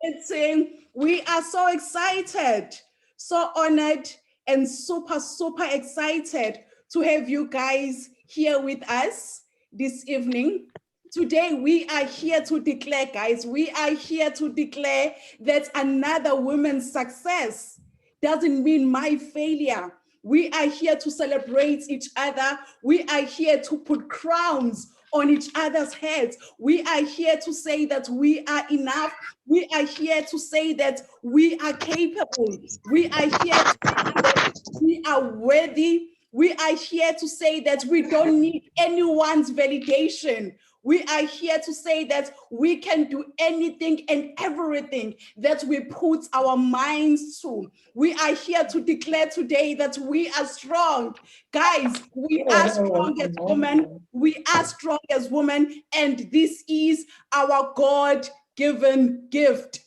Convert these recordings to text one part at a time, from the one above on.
meeting. We are so excited, so honored, and super, super excited to have you guys here with us this evening. Today, we are here to declare, guys, we are here to declare that another woman's success doesn't mean my failure. We are here to celebrate each other. We are here to put crowns on each other's heads. We are here to say that we are enough. We are here to say that we are capable. We are here to say that we are worthy. We are here to say that we don't need anyone's validation. We are here to say that we can do anything and everything that we put our minds to. We are here to declare today that we are strong. Guys, we are strong as women. We are strong as women, and this is our God-given gift.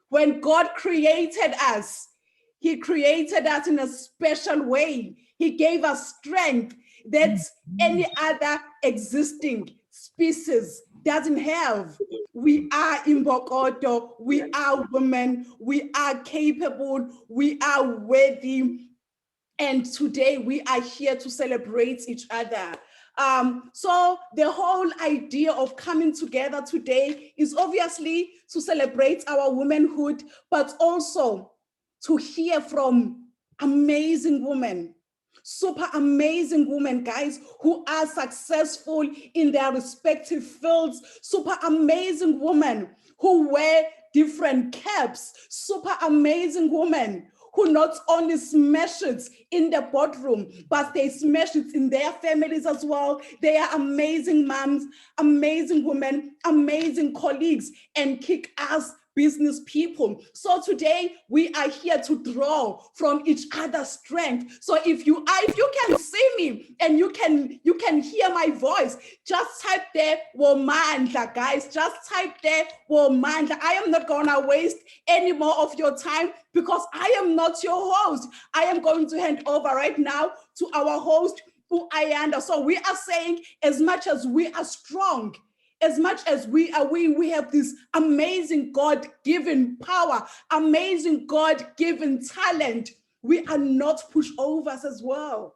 When God created us, He created us in a special way. He gave us strength that any other existing species doesn't have. We are imbokodo, we are women, we are capable, we are worthy, and today we are here to celebrate each other. So the whole idea of coming together today is obviously to celebrate our womanhood, but also to hear from amazing women, super amazing women, guys, who are successful in their respective fields, super amazing women who wear different caps, super amazing women who not only smash it in the boardroom, but they smash it in their families as well. They are amazing moms, amazing women, amazing colleagues, and kick-ass business people. So today we are here to draw from each other's strength. So if you can see me and you can hear my voice, just type there Womandla, guys. Just type there Womandla. I am not gonna waste any more of your time because I am not your host. I am going to hand over right now to our host, Ayanda. So we are saying, as much as we are strong, as much as we have this amazing God-given power, amazing God-given talent, we are not pushovers as well.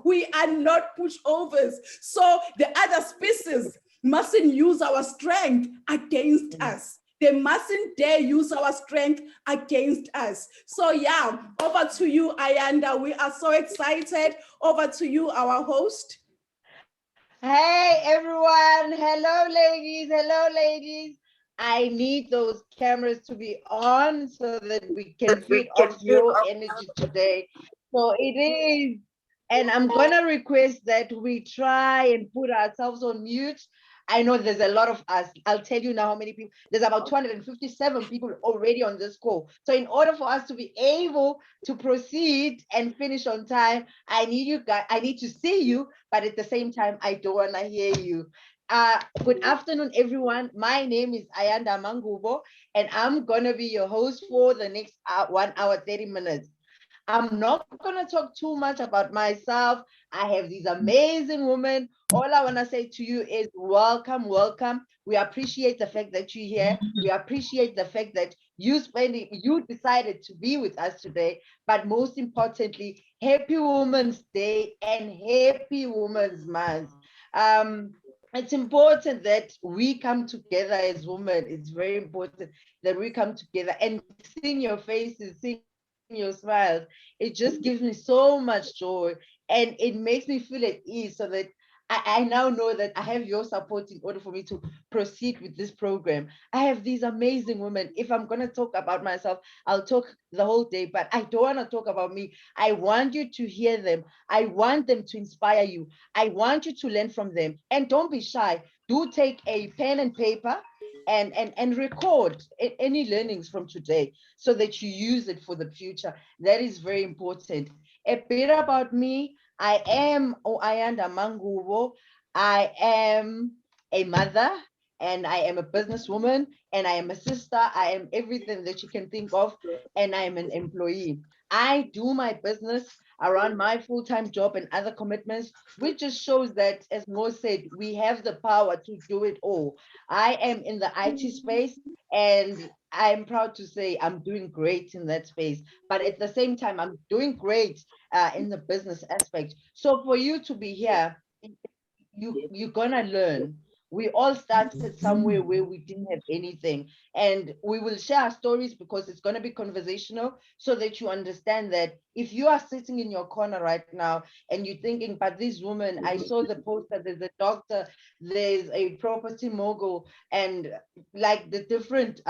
We are not pushovers. So the other species mustn't use our strength against us. They mustn't dare use our strength against us. So yeah, over to you, Ayanda. We are so excited. Over to you, our host. Hey everyone, hello ladies. I need those cameras to be on so that we can feed off your energy today. So it is, and I'm gonna request that we try and put ourselves on mute. I know there's a lot of us. I'll tell you now how many people. There's about 257 people already on this call. So in order for us to be able to proceed and finish on time, I need you guys, I need to see you, but at the same time, I don't want to hear you. Good afternoon, everyone. My name is Ayanda Mangubo, and I'm going to be your host for the next 1 hour, 30 minutes. I'm not going to talk too much about myself. I have these amazing women. All I want to say to you is welcome, welcome. We appreciate the fact that you're here. We appreciate the fact that you decided to be with us today. But most importantly, happy Women's Day and happy Women's Month. It's important that we come together as women. It's very important that we come together and seeing your faces, seeing your smiles. It just gives me so much joy and it makes me feel at ease so that I now know that I have your support in order for me to proceed with this program. I have these amazing women. If I'm going to talk about myself, I'll talk the whole day, but I don't want to talk about me. I want you to hear them. I want them to inspire you. I want you to learn from them. And don't be shy. Do take a pen and paper and record any learnings from today so that you use it for the future. That is very important. A bit about me. I am Ayanda Mangubo. I am a mother and I am a businesswoman and I am a sister. I am everything that you can think of and I am an employee. I do my business around my full-time job and other commitments, which just shows that, as Mo said, we have the power to do it all. I am in the IT space and I'm proud to say I'm doing great in that space, but at the same time, I'm doing great in the business aspect. So for you to be here, you're gonna learn. We all started somewhere where we didn't have anything, and we will share our stories because it's gonna be conversational, so that you understand that if you are sitting in your corner right now and you're thinking, but this woman, I saw the poster, there's a doctor, there's a property mogul, and like the different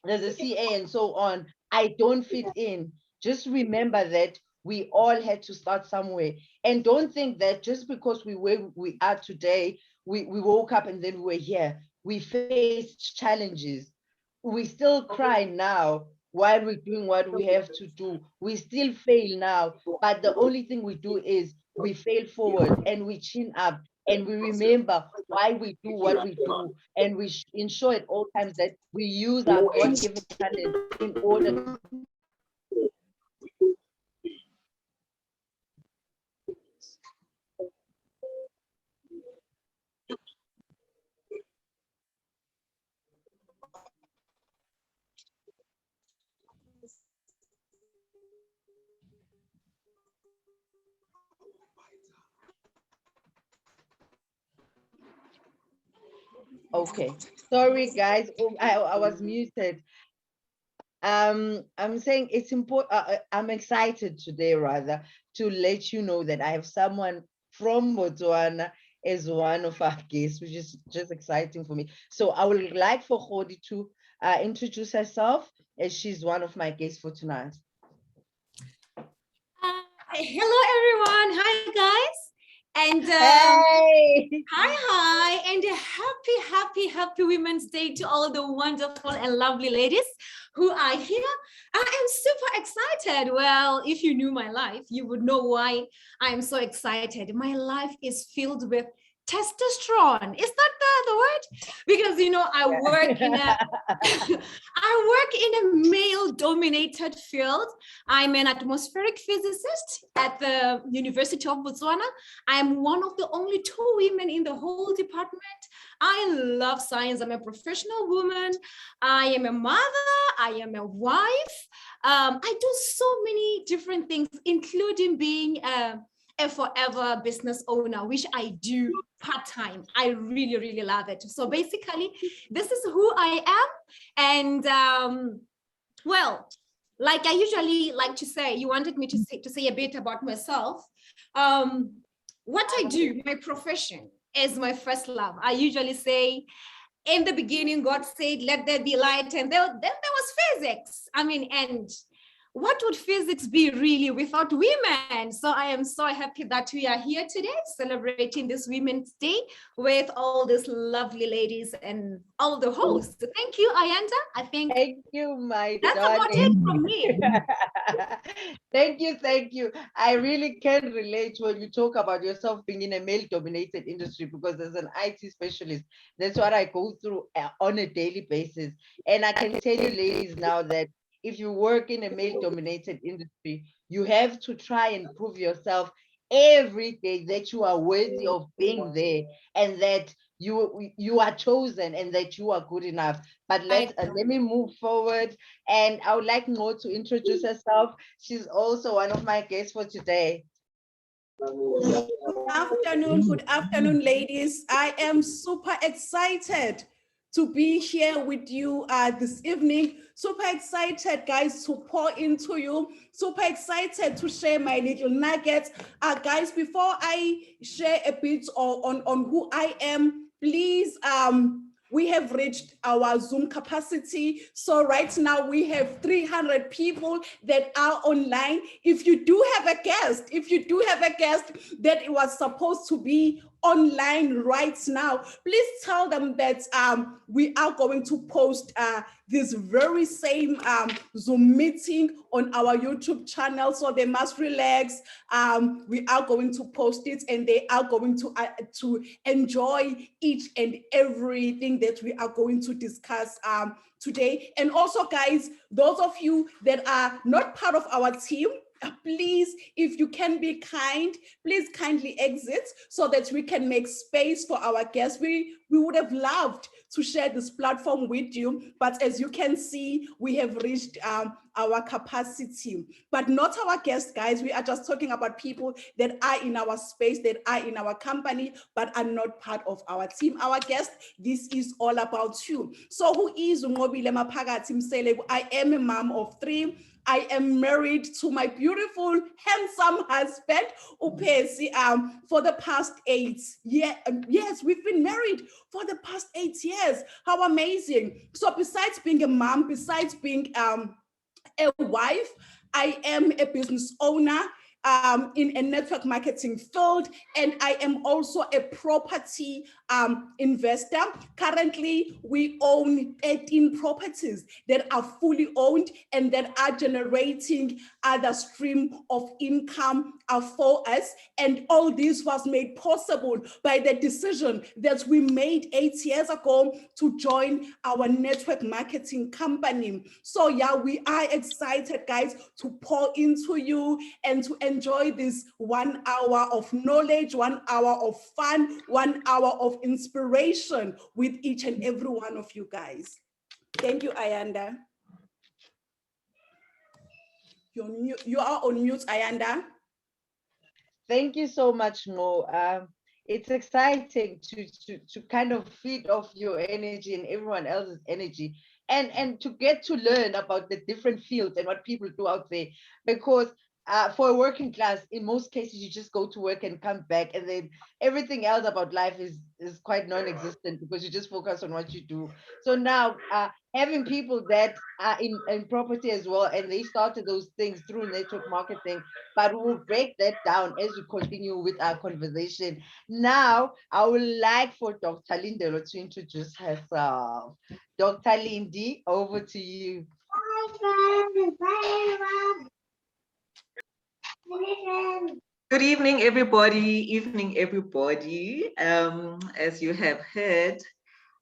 there's a CA and so on, I don't fit in. Just remember that we all had to start somewhere. And don't think that just because we where we are today, we woke up and then we're here. We faced challenges. We still cry now while we're doing what we have to do. We still fail now. But the only thing we do is we fail forward and we chin up and we remember why we do what we do, and we ensure at all times that we use our God-given talent in order to. Okay, sorry guys. Oh, I was muted. I'm saying it's important. I'm excited today, rather, to let you know that I have someone from Botswana as one of our guests, which is just exciting for me. So I would like for Khodi to introduce herself, as she's one of my guests for tonight. Hello, everyone. Hi, guys. And Hey! hi, and a happy Women's Day to all the wonderful and lovely ladies who are here. I am super excited. Well, if you knew my life, you would know why I am so excited. My life is filled with testosterone. Is that the word? Because I work in a I work in a male-dominated field. I'm an atmospheric physicist at the University of Botswana. I'm one of the only 2 women in the whole department. I love science. I'm a professional woman. I am a mother. I am a wife. I do so many different things, including being a forever business owner, which I do part-time. I really love it. So basically, this is who I am. And well, like I usually like to say, you wanted me to say a bit about myself. What I do, my profession, is my first love. I usually say, in the beginning, God said, let there be light, and then there was physics. And what would physics be really without women? So I am so happy that we are here today celebrating this Women's Day with all these lovely ladies and all the hosts. Thank you, Ayanda. I think Thank you, my that's darling. about it from me. Thank you. I really can relate when you talk about yourself being in a male-dominated industry, because as an IT specialist, that's what I go through on a daily basis. And I can tell you, ladies, now that if you work in a male-dominated industry, you have to try and prove yourself every day that you are worthy of being there, and that you are chosen, and that you are good enough. But let me move forward, and I would like Mo to introduce herself. She's also one of my guests for today. Good afternoon, ladies. I am super excited to be here with you this evening. Super excited, guys, to pour into you. Super excited to share my little nuggets. Guys, before I share a bit on who I am, please, we have reached our Zoom capacity. So right now we have 300 people that are online. If you do have a guest that was supposed to be online right now, please tell them that we are going to post this very same Zoom meeting on our YouTube channel. So they must relax. We are going to post it, and they are going to enjoy each and everything that we are going to discuss today. And also, guys, those of you that are not part of our team, Please, if you can be kind, please kindly exit so that we can make space for our guests. We would have loved to share this platform with you, but as you can see, we have reached our capacity, but not our guests, guys. We are just talking about people that are in our space, that are in our company, but are not part of our team. Our guest, this is all about you. So who is Ngobile Maphakathi Msele? I am a mom of 3. I am married to my beautiful, handsome husband, Upesi, for the past 8 years. Yes, we've been married for the past 8 years. How amazing. So besides being a mom, besides being a wife, I am a business owner in a network marketing field, and I am also a property investor. Currently, we own 18 properties that are fully owned and that are generating other stream of income for us. And all this was made possible by the decision that we made 8 years ago to join our network marketing company. So yeah, we are excited, guys, to pour into you and to enjoy this 1 hour of knowledge, 1 hour of fun, 1 hour of inspiration with each and every one of you guys. Thank you, Ayanda. You are on mute, Ayanda. Thank you so much, Mo. It's exciting to kind of feed off your energy and everyone else's energy, and to get to learn about the different fields and what people do out there. Because for a working class, in most cases, you just go to work and come back, and then everything else about life is quite non-existent because you just focus on what you do. So now, having people that are in property as well, and they started those things through network marketing, but we'll break that down as we continue with our conversation. Now, I would like for Dr. Lindelo to introduce herself. Dr. Lindy, over to you. Good evening, everybody. As you have heard,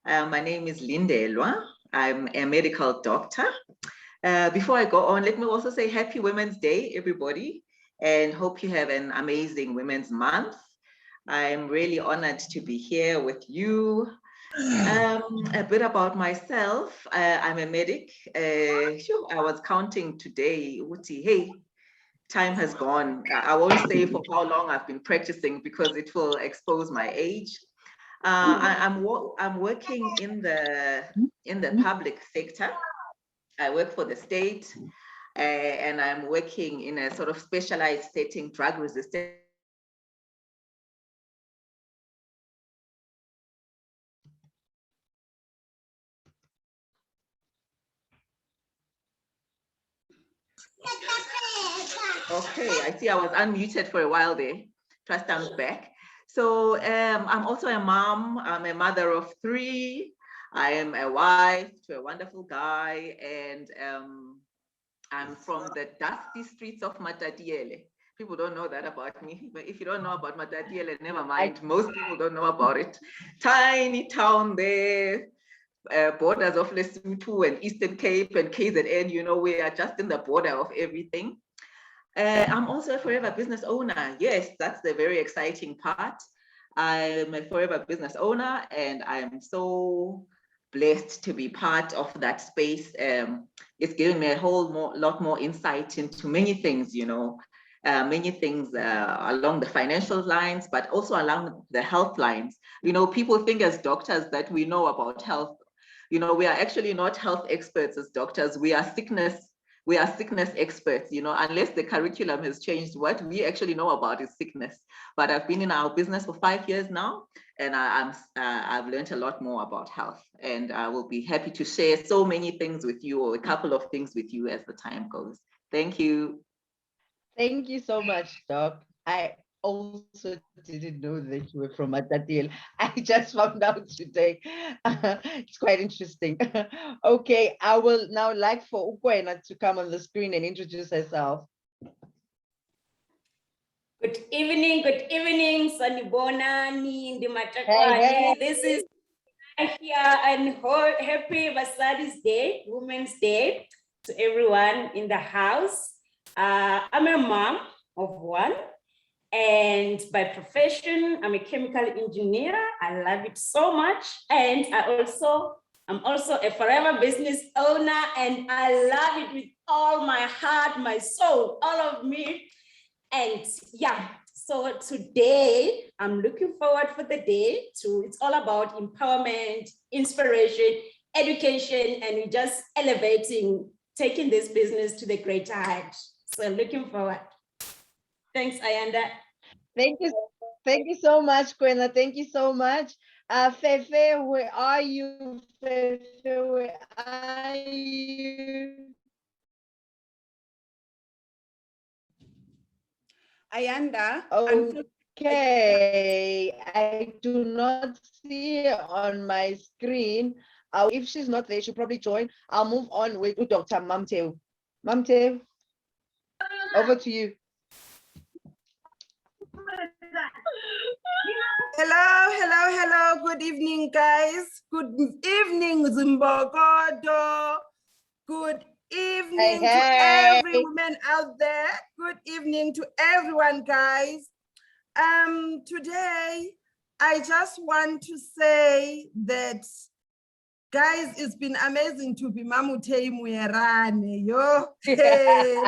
my name is Lindelwa. I'm a medical doctor. Before I go on, let me also say Happy Women's Day, everybody, and hope you have an amazing Women's Month. I'm really honored to be here with you. A bit about myself. I'm a medic. I was counting today, Uti, hey, time has gone. I won't say for how long I've been practicing because it will expose my age. I'm working in the public sector. I work for the state, and I'm working in a sort of specialized setting, drug resistant. Okay, I see I was unmuted for a while there. Trust I'm back. So I'm also a mom. I'm a mother of 3. I am a wife to a wonderful guy, and I'm from the dusty streets of Matatiele. People don't know that about me, but if you don't know about Matatiele, never mind. Most people don't know about it. Tiny town there, borders of Lesotho and Eastern Cape and KZN, you know, we are just in the border of everything. I'm also a forever business owner. Yes, that's the very exciting part. I'm a forever business owner, and I'm so blessed to be part of that space. It's given me a lot more insight into many things, you know, many things along the financial lines, but also along the health lines. You know, people think as doctors that we know about health. You know, we are actually not health experts as doctors. We are sickness experts, you know, unless the curriculum has changed. What we actually know about is sickness. But I've been in our business for 5 years now, and I've learned a lot more about health, and I will be happy to share so many things with you, or a couple of things with you as the time goes. Thank you. Thank you so much, Doc. I also didn't know that you were from Matatiele. I just found out today. It's quite interesting. Okay, I will now like for Ukwena to come on the screen and introduce herself. Good evening, Sanibonani, Hey. This is here, and happy Vasadi's Day, Women's Day, to everyone in the house. I'm a mom of one, and by profession, I'm a chemical engineer. I love it so much. And I'm also a forever business owner, and I love it with all my heart, my soul, all of me. And yeah, so today I'm looking forward for the day it's all about empowerment, inspiration, education, and we're just elevating, taking this business to the greater height. So looking forward. Thanks, Ayanda. Thank you so much, Kwena. Thank you so much. Fefe, where are you? Fefe, where are you? Ayanda, Okay, I do not see her on my screen. If she's not there, she'll probably join. I'll move on with Dr. Mamteo. Mamteo, over to you. Hello. Good evening, guys. Good evening, Zimbogodo. Good evening to every woman out there. Good evening to everyone, guys. Today, I just want to say that, guys, it's been amazing to be Mamutei Muerane, yo. Hey.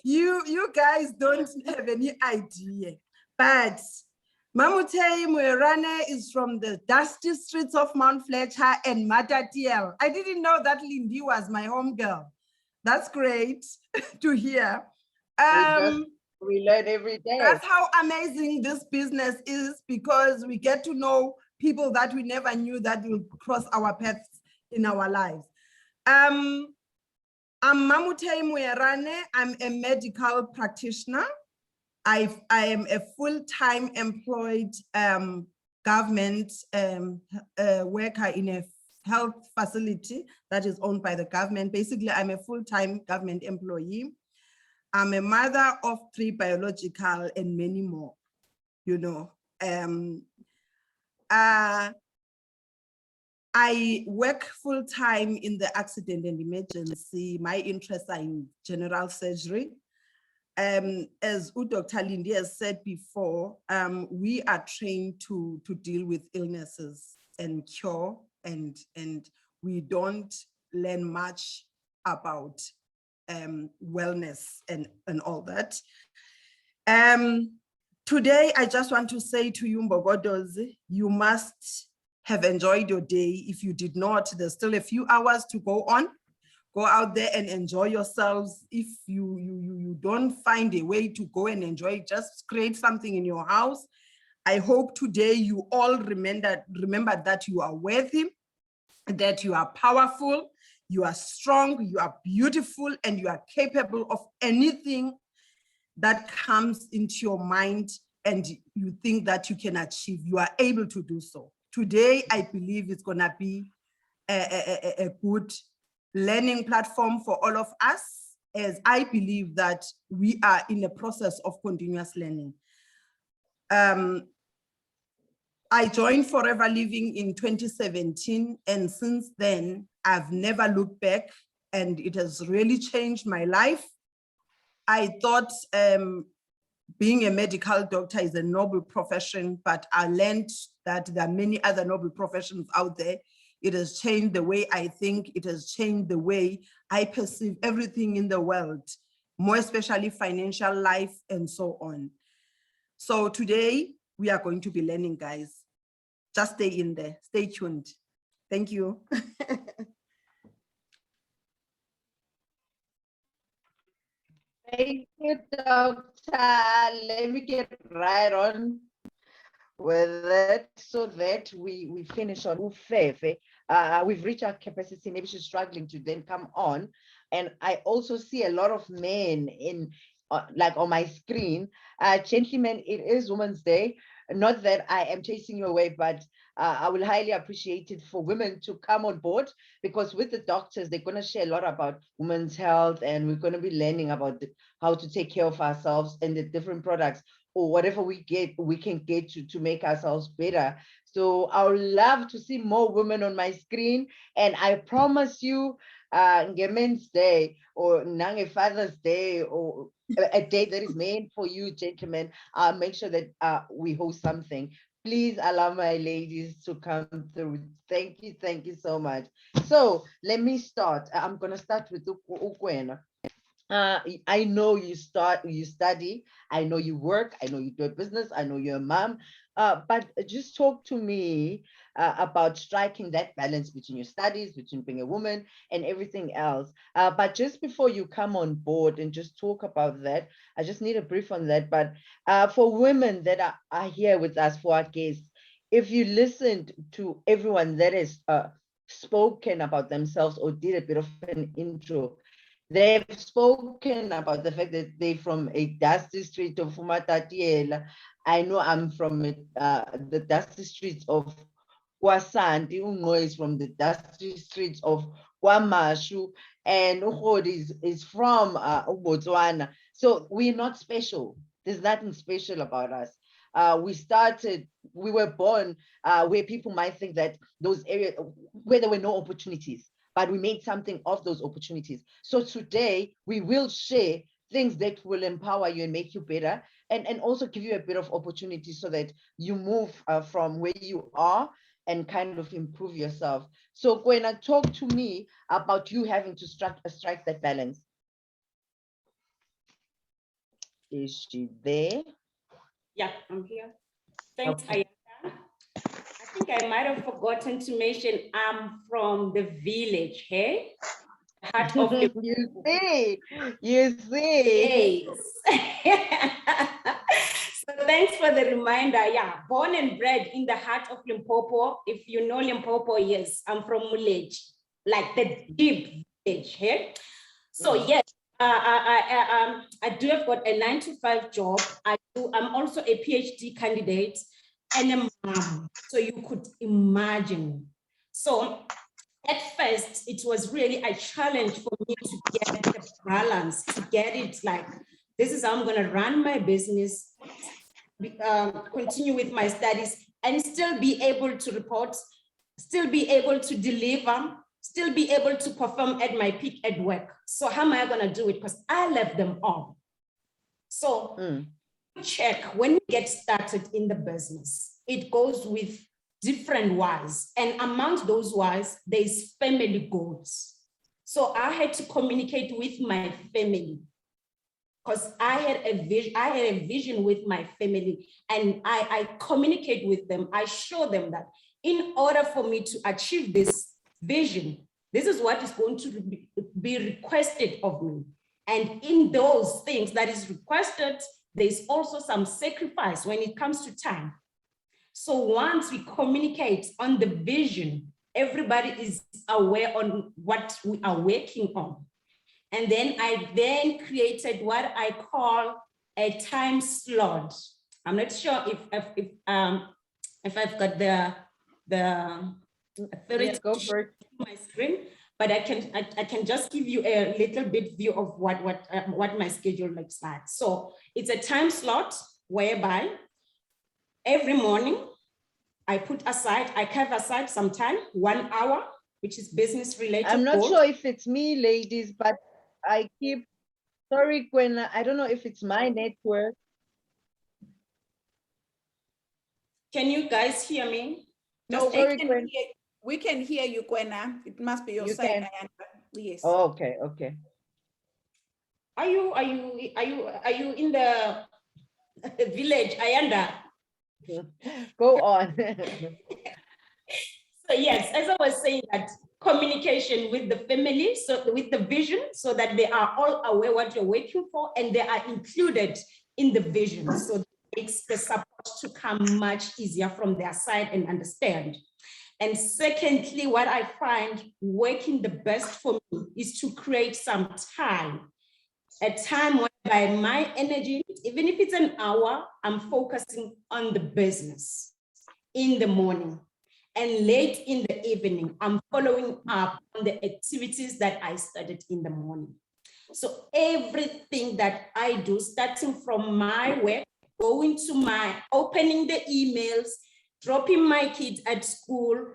You guys don't have any idea, but Mamutei Muerane is from the dusty streets of Mount Fletcher and Matatiel. I didn't know that Lindy was my home girl. That's great to hear. We learn every day. That's how amazing this business is, because we get to know people that we never knew that will cross our paths in our lives. I'm Mamutei Muerane. I'm a medical practitioner. I am a full-time employed government worker in a health facility that is owned by the government. Basically, I'm a full-time government employee. I'm a mother of 3 biological and many more, you know. I work full-time in the accident and emergency. My interests are in general surgery. As Dr. Lindy has said before, we are trained to deal with illnesses and cure, and we don't learn much about wellness and all that. Today, I just want to say to you, Mbogodos, you must have enjoyed your day. If you did not, there's still a few hours to go on. Go out there and enjoy yourselves. If you don't find a way to go and enjoy, just create something in your house. I hope today you all remember that you are worthy, that you are powerful, you are strong, you are beautiful, and you are capable of anything that comes into your mind and you think that you can achieve. You are able to do so. Today, I believe it's gonna be a good learning platform for all of us, as I believe that we are in a process of continuous learning. I joined Forever Living in 2017, and since then, I've never looked back, and it has really changed my life. I thought being a medical doctor is a noble profession, but I learned that there are many other noble professions out there. It has changed the way I think. It has changed the way I perceive everything in the world, more especially financial life and so on. So today we are going to be learning, guys. Just stay in there, stay tuned. Thank you. Thank you, Doctor. Let me get right on with it so that we finish on Ufefe. We've reached our capacity. Maybe she's struggling to then come on. And I also see a lot of men in like on my screen. Gentlemen, it is Women's Day. Not that I am chasing you away, but I will highly appreciate it for women to come on board, because with the doctors, they're going to share a lot about women's health, and we're going to be learning about how to take care of ourselves and the different products or whatever we can get to make ourselves better. So I would love to see more women on my screen. And I promise you, Men's Day or Nange Father's Day or a day that is made for you, gentlemen, I'll make sure that we host something. Please allow my ladies to come through. Thank you so much. So let me start. I'm gonna start with Ukwena. I know you study, I know you work, I know you do a business, I know you're a mom, but just talk to me about striking that balance between your studies, between being a woman and everything else. But just before you come on board and just talk about that, I just need a brief on that. But for women that are here with us, for our guests, if you listened to everyone that has spoken about themselves or did a bit of an intro, they've spoken about the fact that they're from a dusty street of Fumatatiela. I know I'm from the dusty streets of Kwasanti. Ungo is from the dusty streets of Kwamashu, and Uhod is from Botswana. So we're not special. There's nothing special about us. We were born where people might think that those areas where there were no opportunities, but we made something of those opportunities. So today we will share things that will empower you and make you better, and also give you a bit of opportunity so that you move from where you are and kind of improve yourself. So Gwena, talk to me about you having to strike that balance. Is she there? Yeah, I'm here. Thanks, Okay. Ayanda. I think I might have forgotten to mention I'm from the village, hey? Heart of the You see. Yes. So thanks for the reminder. Yeah, born and bred in the heart of Limpopo. If you know Limpopo, yes, I'm from Mulej, like the deep village here. So yes, I do have got a 9-to-5 job. I'm also a PhD candidate and a mom. So you could imagine. So at first, it was really a challenge for me to get the balance, to get it like, this is how I'm going to run my business, continue with my studies, and still be able to report, still be able to deliver, still be able to perform at my peak at work. So how am I going to do it? Because I left them all. So check when you get started in the business, it goes with different whys, and amongst those whys, there's family goals. So I had to communicate with my family because I had a vision with my family, and I communicate with them. I show them that in order for me to achieve this vision, this is what is going to be requested of me. And in those things that is requested, there's also some sacrifice when it comes to time. So once we communicate on the vision, everybody is aware on what we are working on. And then I created what I call a time slot. I'm not sure if I've got the authority go to for it. show my screen, but I can just give you a little bit view of what my schedule looks like. So it's a time slot whereby every morning, I carve aside some time, 1 hour, which is business related. I'm not sure if it's me, ladies, but sorry, Gwen, I don't know if it's my network. Can you guys hear me? No, sorry, Gwen. We can hear you, Gwena. It must be your You side. can. Yes. Oh, okay. Are you in the village, Ayanda? Go on. So yes, as I was saying, that communication with the family, so with the vision, so that they are all aware what you're working for and they are included in the vision. So it makes the support to come much easier from their side and understand. And secondly, what I find working the best for me is to create some time, a time whereby my energy, even if it's an hour, I'm focusing on the business in the morning. And late in the evening, I'm following up on the activities that I started in the morning. So everything that I do, starting from my work, going to my opening the emails, dropping my kids at school,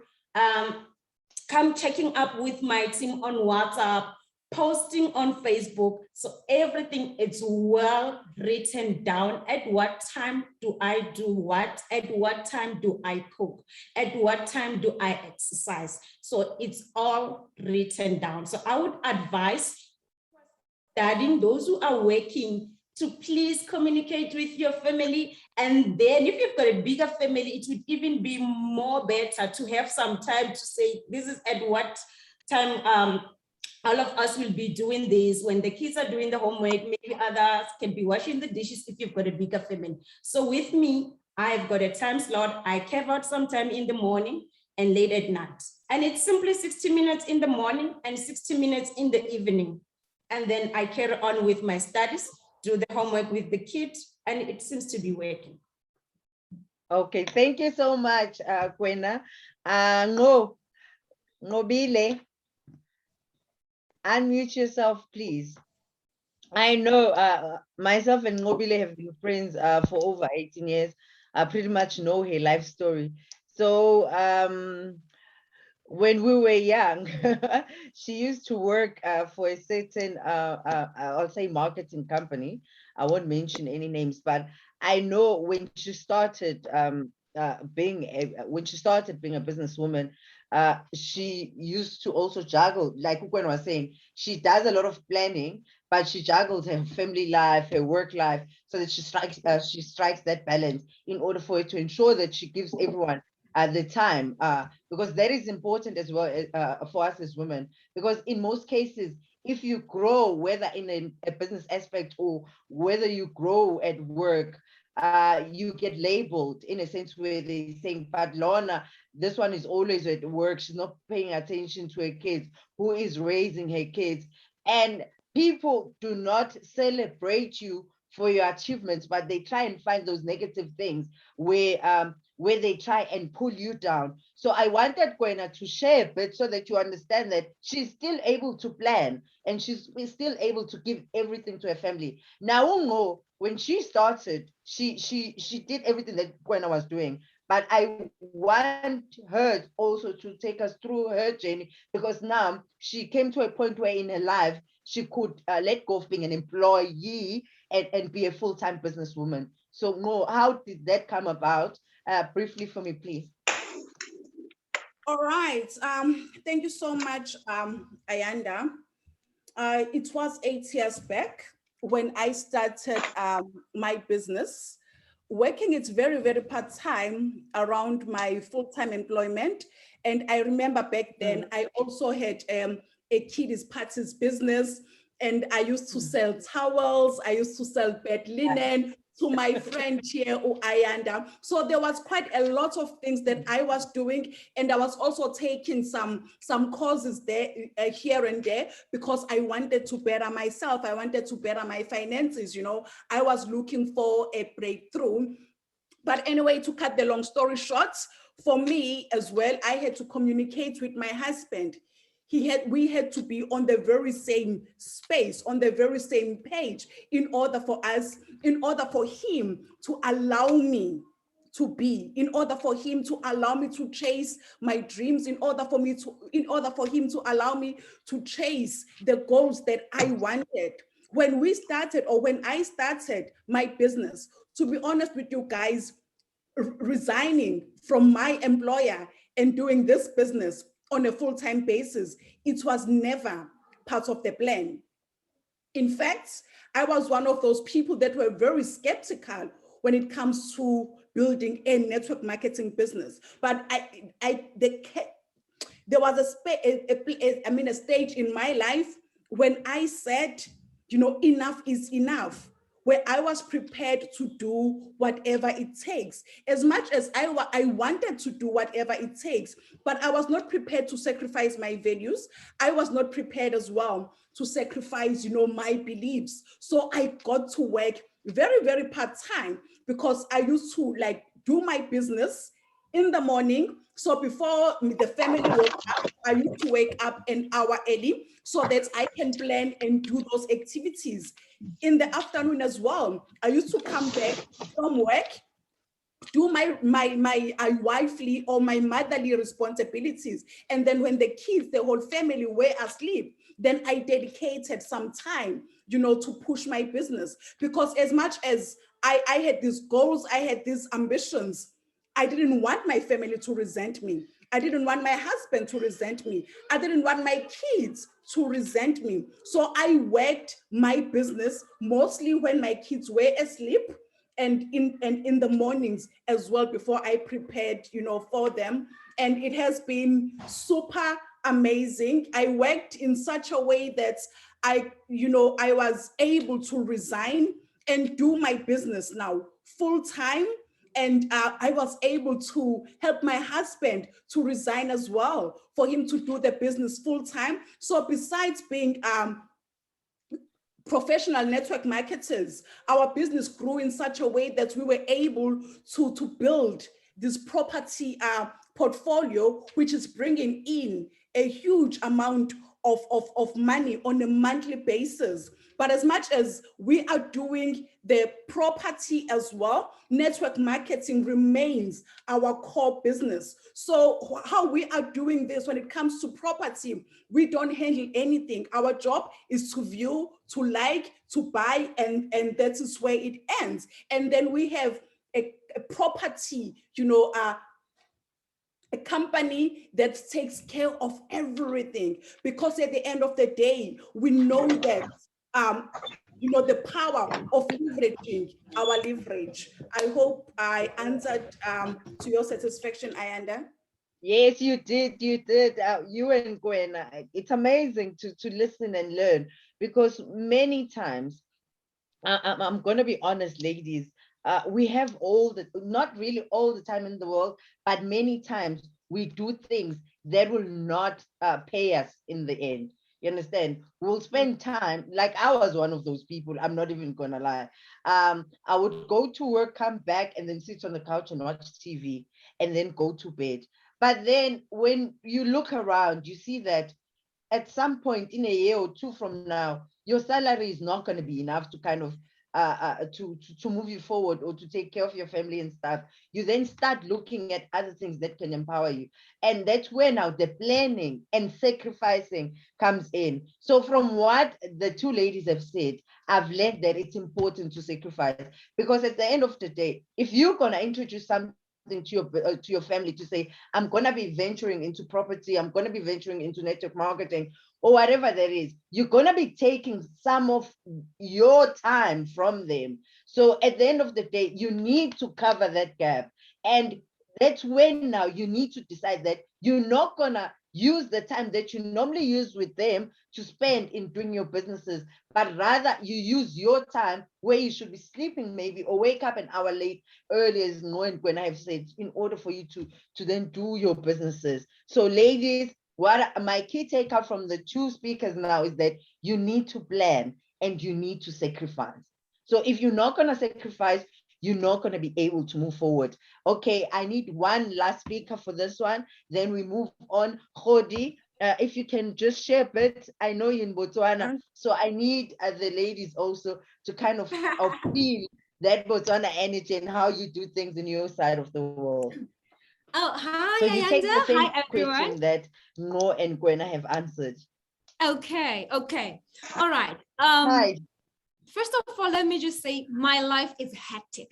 come checking up with my team on WhatsApp, posting on Facebook. So everything is well written down. At what time do I do what? At what time do I cook? At what time do I exercise? So it's all written down. So I would advise studying, those who are working, to please communicate with your family. And then if you've got a bigger family, it would even be more better to have some time to say, this is at what time all of us will be doing this. When the kids are doing the homework, maybe others can be washing the dishes if you've got a bigger family. So with me, I've got a time slot. I carve out some time in the morning and late at night. And it's simply 60 minutes in the morning and 60 minutes in the evening. And then I carry on with my studies, do the homework with the kids, and it seems to be working. Okay, thank you so much, Kwena. Nobile, unmute yourself, please. I know myself and Nobile have been friends for over 18 years. I pretty much know her life story. So when we were young, she used to work for a certain, I'll say marketing company. I won't mention any names, but I know when she started being a businesswoman, she used to also juggle, like Ukwen was saying, she does a lot of planning, but she juggles her family life, her work life, so that she strikes that balance in order for her to ensure that she gives everyone the time, because that is important as well for us as women, because in most cases, if you grow, whether in a business aspect or whether you grow at work, you get labeled in a sense where they think, but Lorna, this one is always at work, she's not paying attention to her kids, who is raising her kids? And people do not celebrate you for your achievements, but they try and find those negative things where they try and pull you down. So I wanted Kwena to share a bit so that you understand that she's still able to plan and she's still able to give everything to her family. Now, when she started, she did everything that Kwena was doing. But I want her also to take us through her journey, because now she came to a point where in her life, she could let go of being an employee and be a full-time businesswoman. So Mo, how did that come about? Briefly for me, please. All right. Thank you so much, Ayanda. It was 8 years back when I started my business. Working it's very, very part-time around my full-time employment. And I remember back then, I also had a kiddies parties business, and I used to sell towels, I used to sell bed linen to my friend here, Ayanda. So there was quite a lot of things that I was doing, and I was also taking some courses there, here and there, because I wanted to better myself. I wanted to better my finances. You know, I was looking for a breakthrough. But anyway, to cut the long story short, for me as well, I had to communicate with my husband. We had to be on the very same space, on the very same page, in order for him to allow me to be, in order for him to allow me to chase my dreams, in order for him to allow me to chase the goals that I wanted. When I started my business, to be honest with you guys, resigning from my employer and doing this business on a full-time basis, it was never part of the plan. In fact, I was one of those people that were very skeptical when it comes to building a network marketing business. But there was a stage in my life when I said, you know, enough is enough, where I was prepared to do whatever it takes. As much as I wanted to do whatever it takes, but I was not prepared to sacrifice my values. I was not prepared as well to sacrifice, you know, my beliefs. So I got to work very, very part-time, because I used to like do my business in the morning. So before the family woke up, I used to wake up an hour early so that I can plan and do those activities. In the afternoon as well, I used to come back from work do my wifely or my motherly responsibilities. And then when the kids, the whole family were asleep, then I dedicated some time, to push my business. Because as much as I had these goals, I had these ambitions, I didn't want my family to resent me. I didn't want my husband to resent me. I didn't want my kids to resent me. So I worked my business mostly when my kids were asleep, and in the mornings as well, before I prepared, for them. And it has been super amazing. I worked in such a way that I was able to resign and do my business now full time. And I was able to help my husband to resign as well, for him to do the business full time. So besides being professional network marketers, our business grew in such a way that we were able to build this property portfolio, which is bringing in a huge amount of money on a monthly basis. But as much as we are doing the property as well, network marketing remains our core business. So how we are doing this when it comes to property, we don't handle anything. Our job is to view, to like, to buy, and that is where it ends. And then we have a property, a company that takes care of everything, because at the end of the day, we know that the power of leveraging our leverage. I hope I answered to your satisfaction, Ayanda. Yes, you did. You did. You and Gwen, it's amazing to listen and learn, because many times, I'm going to be honest, ladies, we have not really all the time in the world, but many times we do things that will not pay us in the end. You understand? We'll spend time, like I was one of those people, I'm not even going to lie. I would go to work, come back, and then sit on the couch and watch TV, and then go to bed. But then when you look around, you see that at some point in a year or two from now, your salary is not going to be enough to kind of to move you forward or to take care of your family and stuff. You then start looking at other things that can empower you. And that's where now the planning and sacrificing comes in. So from what the two ladies have said, I've learned that it's important to sacrifice, because at the end of the day, if you're going to introduce something to your family, to say, I'm going to be venturing into property, I'm going to be venturing into network marketing, or whatever that is, you're going to be taking some of your time from them. So at the end of the day, you need to cover that gap. And that's when now you need to decide that you're not going to use the time that you normally use with them to spend in doing your businesses, but rather you use your time where you should be sleeping maybe, or wake up an hour late early, as knowing when I have said, in order for you to then do your businesses. So ladies, what my key takeout from the two speakers now is that you need to plan and you need to sacrifice. So if you're not going to sacrifice, you're not going to be able to move forward. Okay, I need one last speaker for this one. Then we move on. Khodi, if you can just share a bit. I know you're in Botswana, so I need the ladies also to kind of feel that Botswana energy and how you do things in your side of the world. Oh, hi, So you take the same hi, everyone. question that Mo and Gwena have answered. Okay. All right. Hi. First of all, let me just say my life is hectic.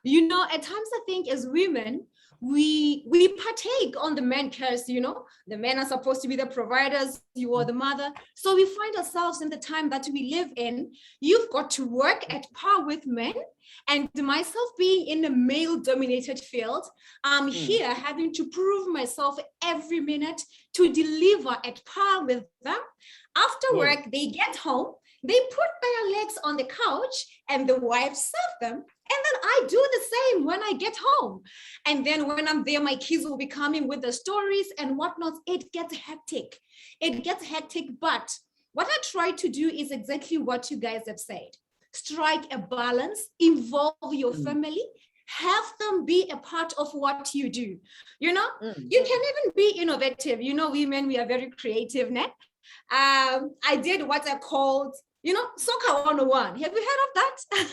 At times I think as women, we partake on the men curse, the men are supposed to be the providers, you are the mother. So we find ourselves in the time that we live in. You've got to work at par with men. And myself being in a male-dominated field, I'm here having to prove myself every minute to deliver at par with them. After work, they get home, they put their legs on the couch and the wife serve them. And then I do the same when I get home. And then when I'm there, my kids will be coming with the stories and whatnot. It gets hectic. But what I try to do is exactly what you guys have said. Strike a balance, involve your family, have them be a part of what you do. You can even be innovative. Women, we are very creative. I did what I called, Soccer 101. Have you heard of that?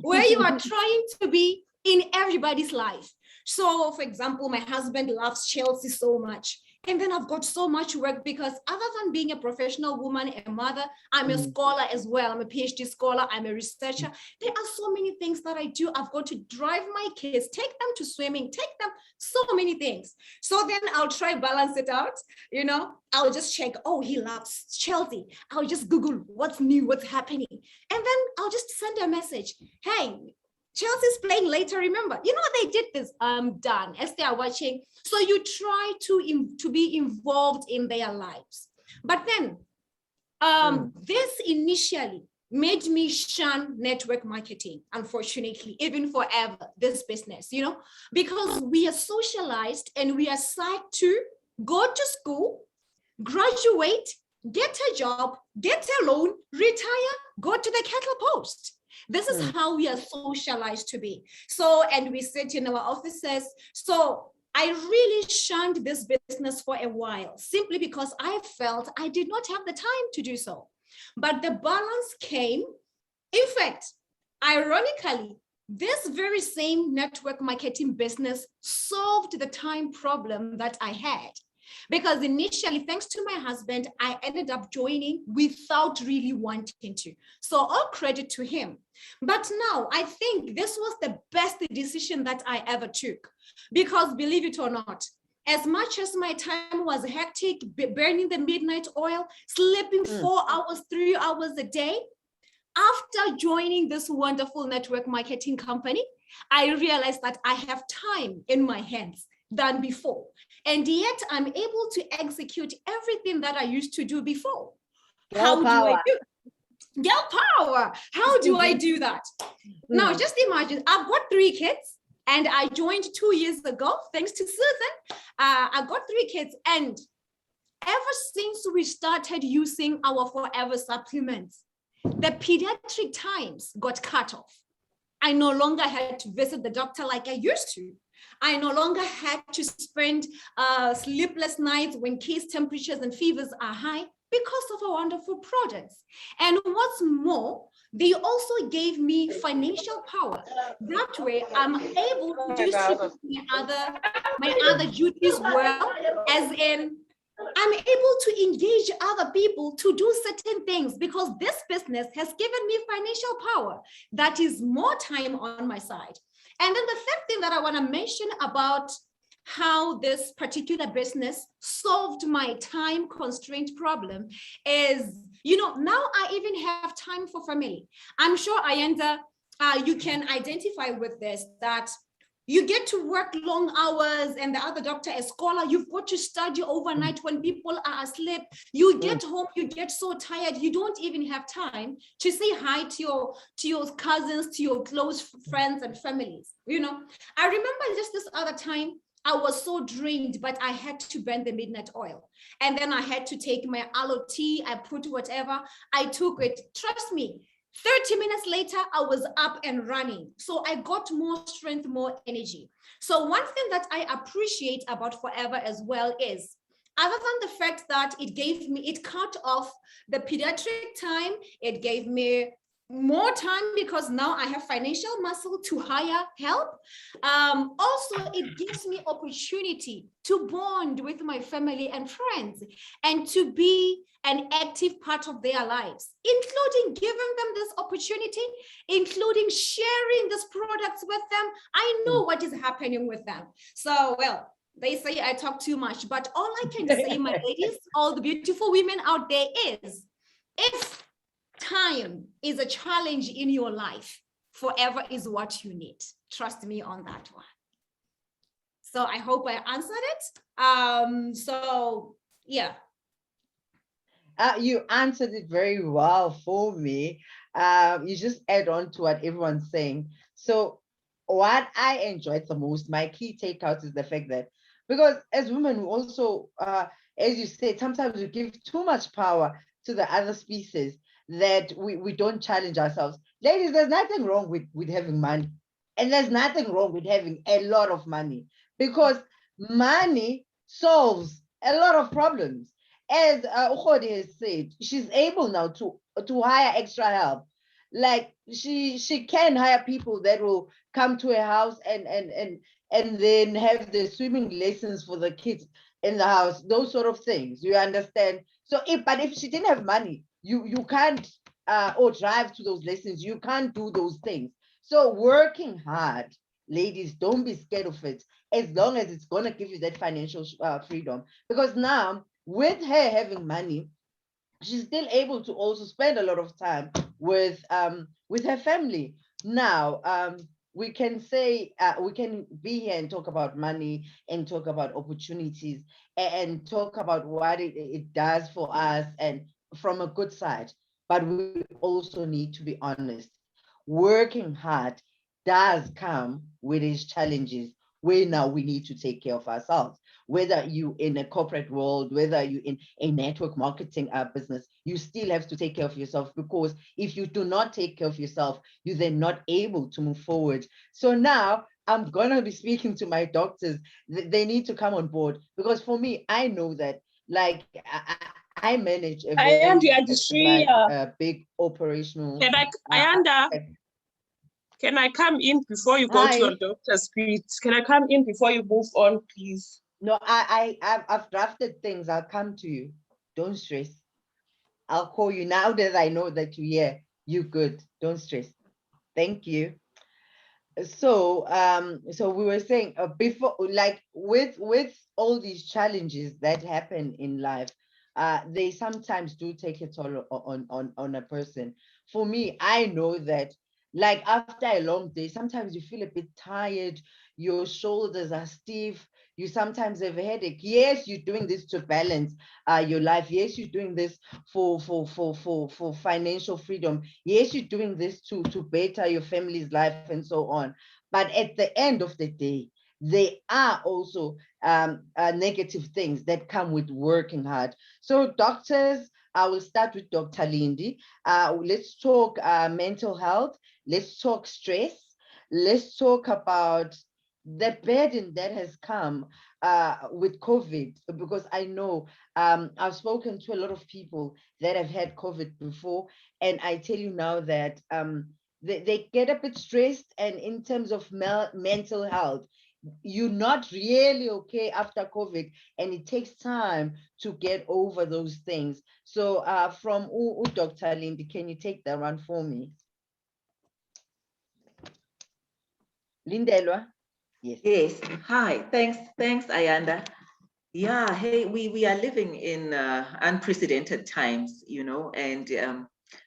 Where you are trying to be in everybody's life. So, for example, my husband loves Chelsea so much. And then I've got so much work because other than being a professional woman, a mother, I'm a scholar as well. I'm a PhD scholar. I'm a researcher. There are so many things that I do. I've got to drive my kids, take them to swimming, take them so many things. So then I'll try balance it out. You know, I'll just check, oh, he loves Chelsea. I'll just Google what's new, what's happening. And then I'll just send a message. Hey, Chelsea's playing later, remember? You know, they did this, done, as they are watching. So you try to be involved in their lives. But then, this initially made me shun network marketing, unfortunately, even forever, this business, you know, because we are socialized and we are psyched to go to school, graduate, get a job, get a loan, retire, go to the cattle post. This is how we are socialized to be. So, and we sit in our offices. So I really shunned this business for a while, simply because I felt I did not have the time to do so. But the balance came. In fact, ironically, this very same network marketing business solved the time problem that I had. Because initially, thanks to my husband, I ended up joining without really wanting to. So all credit to him. But now I think this was the best decision that I ever took. Because believe it or not, as much as my time was hectic, burning the midnight oil, sleeping 4 hours, 3 hours a day, after joining this wonderful network marketing company, I realized that I have time in my hands than before. And yet I'm able to execute everything that I used to do before. How do I do it? Girl power. How do I do that? Now, just imagine, I've got 3 kids and I joined 2 years ago, thanks to Susan. I've got 3 kids, and ever since we started using our Forever supplements, the pediatric times got cut off. I no longer had to visit the doctor like I used to. I no longer had to spend sleepless nights when kids' temperatures and fevers are high because of our wonderful products. And what's more, they also gave me financial power. That way, I'm able to distribute my other duties well, as in I'm able to engage other people to do certain things, because this business has given me financial power. That is more time on my side. And then the third thing that I want to mention about how this particular business solved my time constraint problem is, you know, now I even have time for family. I'm sure Ayanda, you can identify with this, that you get to work long hours and the other doctor, a scholar, you've got to study overnight when people are asleep. You get home, you get so tired, you don't even have time to say hi to your cousins, to your close friends and families. You know, I remember just this other time, I was so drained, but I had to burn the midnight oil. And then I had to take my aloe tea, I put whatever, I took it. Trust me, 30 minutes later, I was up and running. So I got more strength, more energy. So one thing that I appreciate about Forever as well is, other than the fact that it cut off the pediatric time, it gave me more time because now I have financial muscle to hire help. Also, it gives me opportunity to bond with my family and friends and to be an active part of their lives, including giving them this opportunity, including sharing these products with them. I know what is happening with them. So, well, they say I talk too much, but all I can say, my ladies, all the beautiful women out there, is if time is a challenge in your life, Forever is what you need. Trust me on that one. So I hope I answered it. So yeah. You answered it very well for me. You just add on to what everyone's saying. So what I enjoyed the most, my key takeout, is the fact that, because as women, we also, as you said, sometimes we give too much power to the other species that we don't challenge ourselves. Ladies, there's nothing wrong with having money. And there's nothing wrong with having a lot of money, because money solves a lot of problems. As Ukhodi has said, she's able now to hire extra help. like she can hire people that will come to her house and then have the swimming lessons for the kids in the house, those sort of things, you understand? So but if she didn't have money, you can't or drive to those lessons, you can't do those things. So working hard, ladies, don't be scared of it, as long as it's going to give you that financial freedom. Because now with her having money, she's still able to also spend a lot of time with her family. Now we can say we can be here and talk about money and talk about opportunities and talk about what it does for us and from a good side, but we also need to be honest. Working hard does come with its challenges, where now we need to take care of ourselves. Whether you in a corporate world, whether you in a network marketing business, you still have to take care of yourself, because if you do not take care of yourself, you're then not able to move forward. So now I'm gonna be speaking to my doctors. They need to come on board, because for me, I know that like I manage a very big operational. Can Ayanda, can I come in before you go to your doctor's, please? Can I come in before you move on, please? No, I've drafted things. I'll come to you. Don't stress. I'll call you now that I know that you're here. You good. Don't stress. Thank you. So so we were saying before, like with all these challenges that happen in life, they sometimes do take a toll on a person. For me, I know that like after a long day, sometimes you feel a bit tired, your shoulders are stiff, you sometimes have a headache. Yes, you're doing this to balance your life. Yes, you're doing this for financial freedom. Yes, you're doing this to better your family's life and so on. But at the end of the day, there are also negative things that come with working hard. So doctors, I will start with Dr. Lindy. Let's talk mental health. Let's talk stress. Let's talk about the burden that has come with COVID, because I know I've spoken to a lot of people that have had COVID before, and I tell you now that they get a bit stressed, and in terms of mental health, you're not really okay after COVID, and it takes time to get over those things. So from Dr. Lindy, can you take that one for me? Lindelwa? Yes. Yes. Hi. Thanks, Ayanda. Yeah. Hey, we are living in unprecedented times, you know, and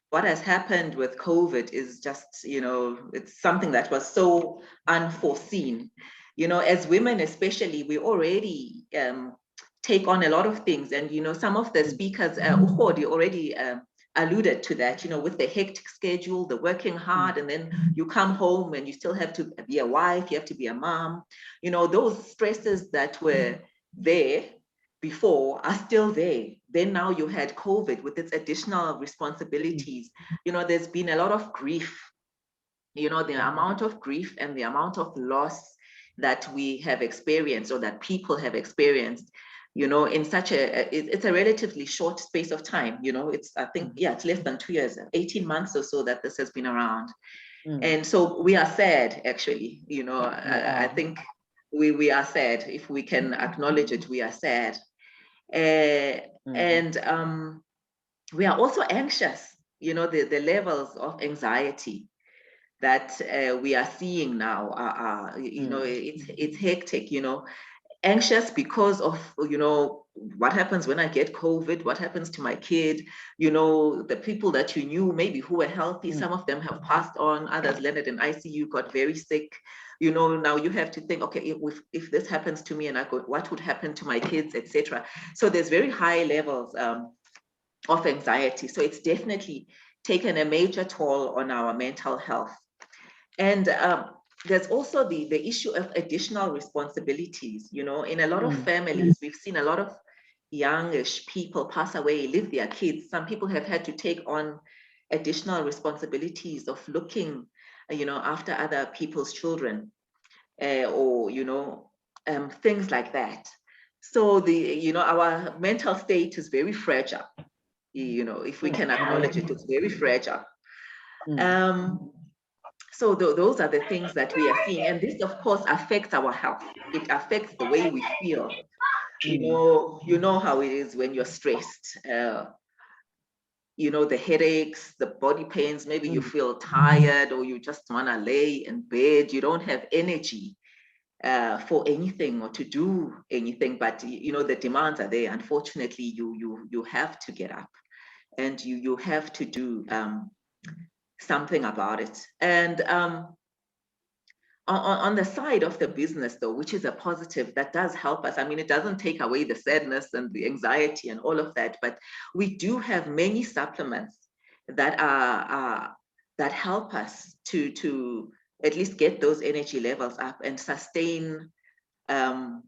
what has happened with COVID is just, you know, it's something that was so unforeseen. You know, as women especially, we already take on a lot of things, and you know, some of the speakers, already alluded to that, you know, with the hectic schedule, the working hard, and then you come home and you still have to be a wife, you have to be a mom. You know, those stresses that were there before are still there. Then now you had COVID with its additional responsibilities. You know, there's been a lot of grief, you know, the amount of grief and the amount of loss that we have experienced, or that people have experienced, you know, in such it's a relatively short space of time. You know, it's, I think, yeah, it's less than 2 years, 18 months or so that this has been around. And so we are sad, actually, you know. I think we are sad. If we can acknowledge it, we are sad. And we are also anxious, you know, the levels of anxiety that we are seeing now are you know, it's hectic, you know. Anxious because of, you know, what happens when I get COVID, what happens to my kid, you know, the people that you knew maybe who were healthy, some of them have passed on, others landed in ICU, got very sick, you know. Now you have to think, okay, if this happens to me and I go, what would happen to my kids, etc. So there's very high levels of anxiety. So it's definitely taken a major toll on our mental health. And there's also the issue of additional responsibilities. You know, in a lot of families, we've seen a lot of youngish people pass away, leave their kids. Some people have had to take on additional responsibilities of looking, you know, after other people's children, or, you know, things like that. So you know, our mental state is very fragile. You know, if we can acknowledge it, it's very fragile. So those are the things that we are seeing, and this of course affects our health. It affects the way we feel. You know how it is when you're stressed. You know, the headaches, the body pains, maybe you feel tired, or you just want to lay in bed, you don't have energy for anything or to do anything, but you know the demands are there. Unfortunately, you have to get up, and you have to do something about it. And on the side of the business, though, which is a positive, that does help us. I mean, it doesn't take away the sadness and the anxiety and all of that, but we do have many supplements that are that help us to at least get those energy levels up and sustain our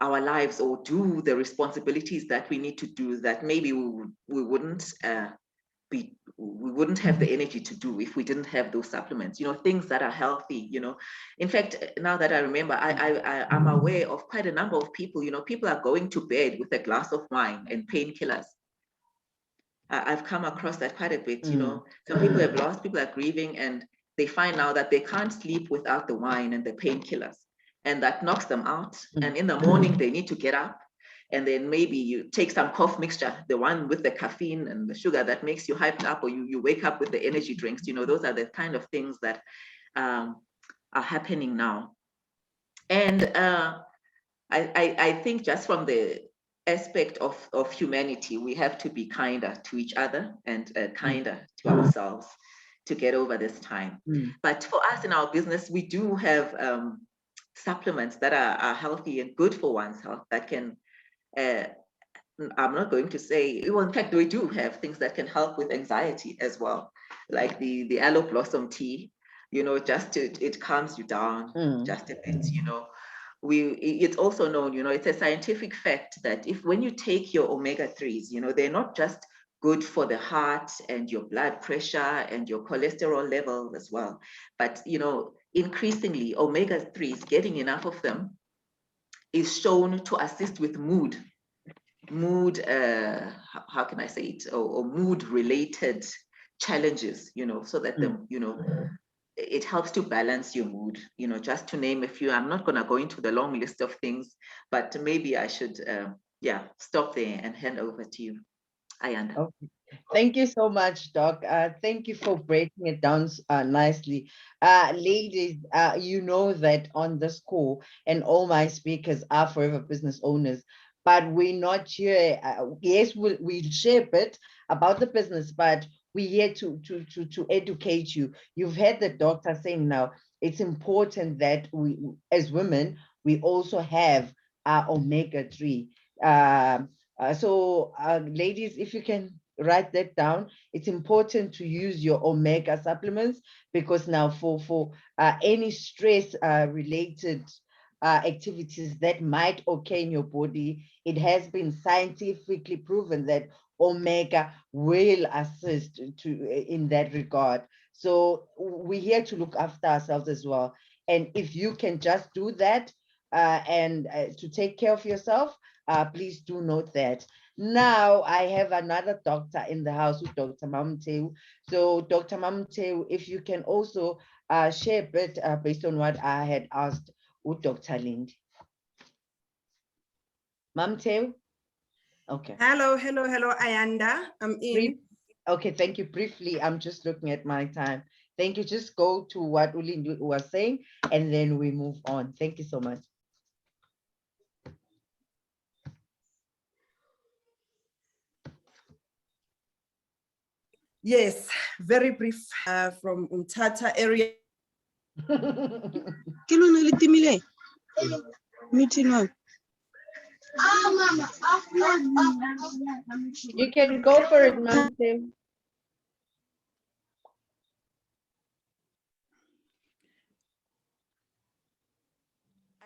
lives, or do the responsibilities that we need to do that maybe we wouldn't have the energy to do if we didn't have those supplements, you know, things that are healthy, you know. In fact, now that I remember, I'm aware of quite a number of people, you know, people are going to bed with a glass of wine and painkillers. I've come across that quite a bit, you know. Some people have lost, people are grieving, and they find now that they can't sleep without the wine and the painkillers, and that knocks them out. And in the morning, they need to get up, and then maybe you take some cough mixture, the one with the caffeine and the sugar that makes you hyped up, or you wake up with the energy drinks. You know, those are the kind of things that are happening now. And I think just from the aspect of humanity, we have to be kinder to each other and kinder to ourselves to get over this time. But for us in our business, we do have supplements that are healthy and good for one's health that can I'm not going to say, well, in fact, we do have things that can help with anxiety as well, like the aloe blossom tea, you know, it calms you down just a bit, you know. It's also known, you know, it's a scientific fact that when you take your omega-3s, you know, they're not just good for the heart and your blood pressure and your cholesterol level as well, but, you know, increasingly omega-3s, getting enough of them is shown to assist with mood, how can I say it, or mood related challenges, you know, so that you know, it helps to balance your mood, you know, just to name a few. I'm not going to go into the long list of things, but maybe I should stop there and hand over to you, Ayanda. Okay. Thank you so much, Doc. Thank you for breaking it down nicely. Ladies, you know that on this call, and all my speakers are forever business owners, but we're not here. Yes, we'll share a bit about the business, but we're here to educate you. You've heard the doctor saying now, it's important that we, as women, we also have our omega-3. So ladies, if you can write that down, it's important to use your omega supplements, because now for any stress related activities that might occur in your body, it has been scientifically proven that omega will assist in that regard. So we're here to look after ourselves as well. And if you can just do that and to take care of yourself, please do note that. Now I have another doctor in the house, with Dr. Mamteu. So Dr. Mamteu, if you can also share a bit based on what I had asked with Dr. Lindy. Mamteu? Okay. Hello, Ayanda. I'm in. Okay, thank you. Briefly, I'm just looking at my time. Thank you. Just go to what Ulindi was saying, and then we move on. Thank you so much. Yes, very brief from Umtata area. You can go for it, Mamteu.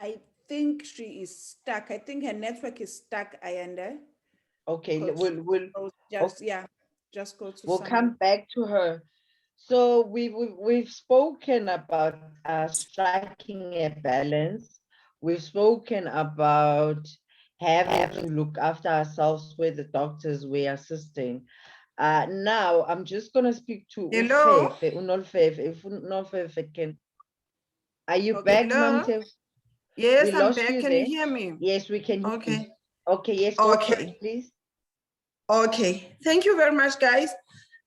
I think she is stuck. I think her network is stuck, Ayanda. Okay, we'll just go to. We'll come back to her. So we've spoken about striking a balance. We've spoken about having to look after ourselves where the doctors were assisting. Now I'm just gonna speak to Hello? Ufefe, Unolfefe, if Unolfefe can. Are you Okay, back, hello? Mamte? Yes, We I'm lost back. you Can there. you hear me? Yes, we can hear you. Okay. Okay, yes, go ahead, please. Okay. Thank you very much, guys.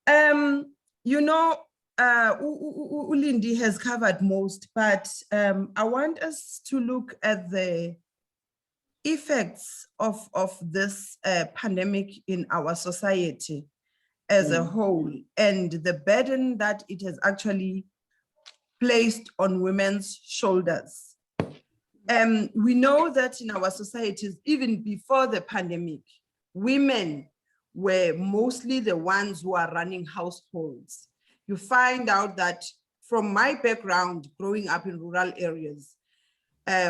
You know, Ulindi has covered most, but I want us to look at the effects of this pandemic in our society as a whole, and the burden that it has actually placed on women's shoulders. We know that in our societies, even before the pandemic, women were mostly the ones who are running households. You find out that from my background, growing up in rural areas,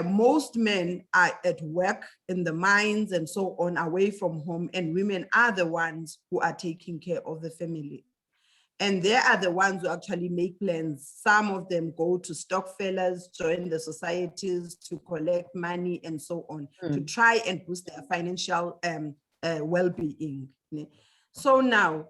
most men are at work in the mines and so on, away from home, and women are the ones who are taking care of the family. And they are the ones who actually make plans. Some of them go to stock fellers, join the societies to collect money and so on, to try and boost their financial well-being. So now,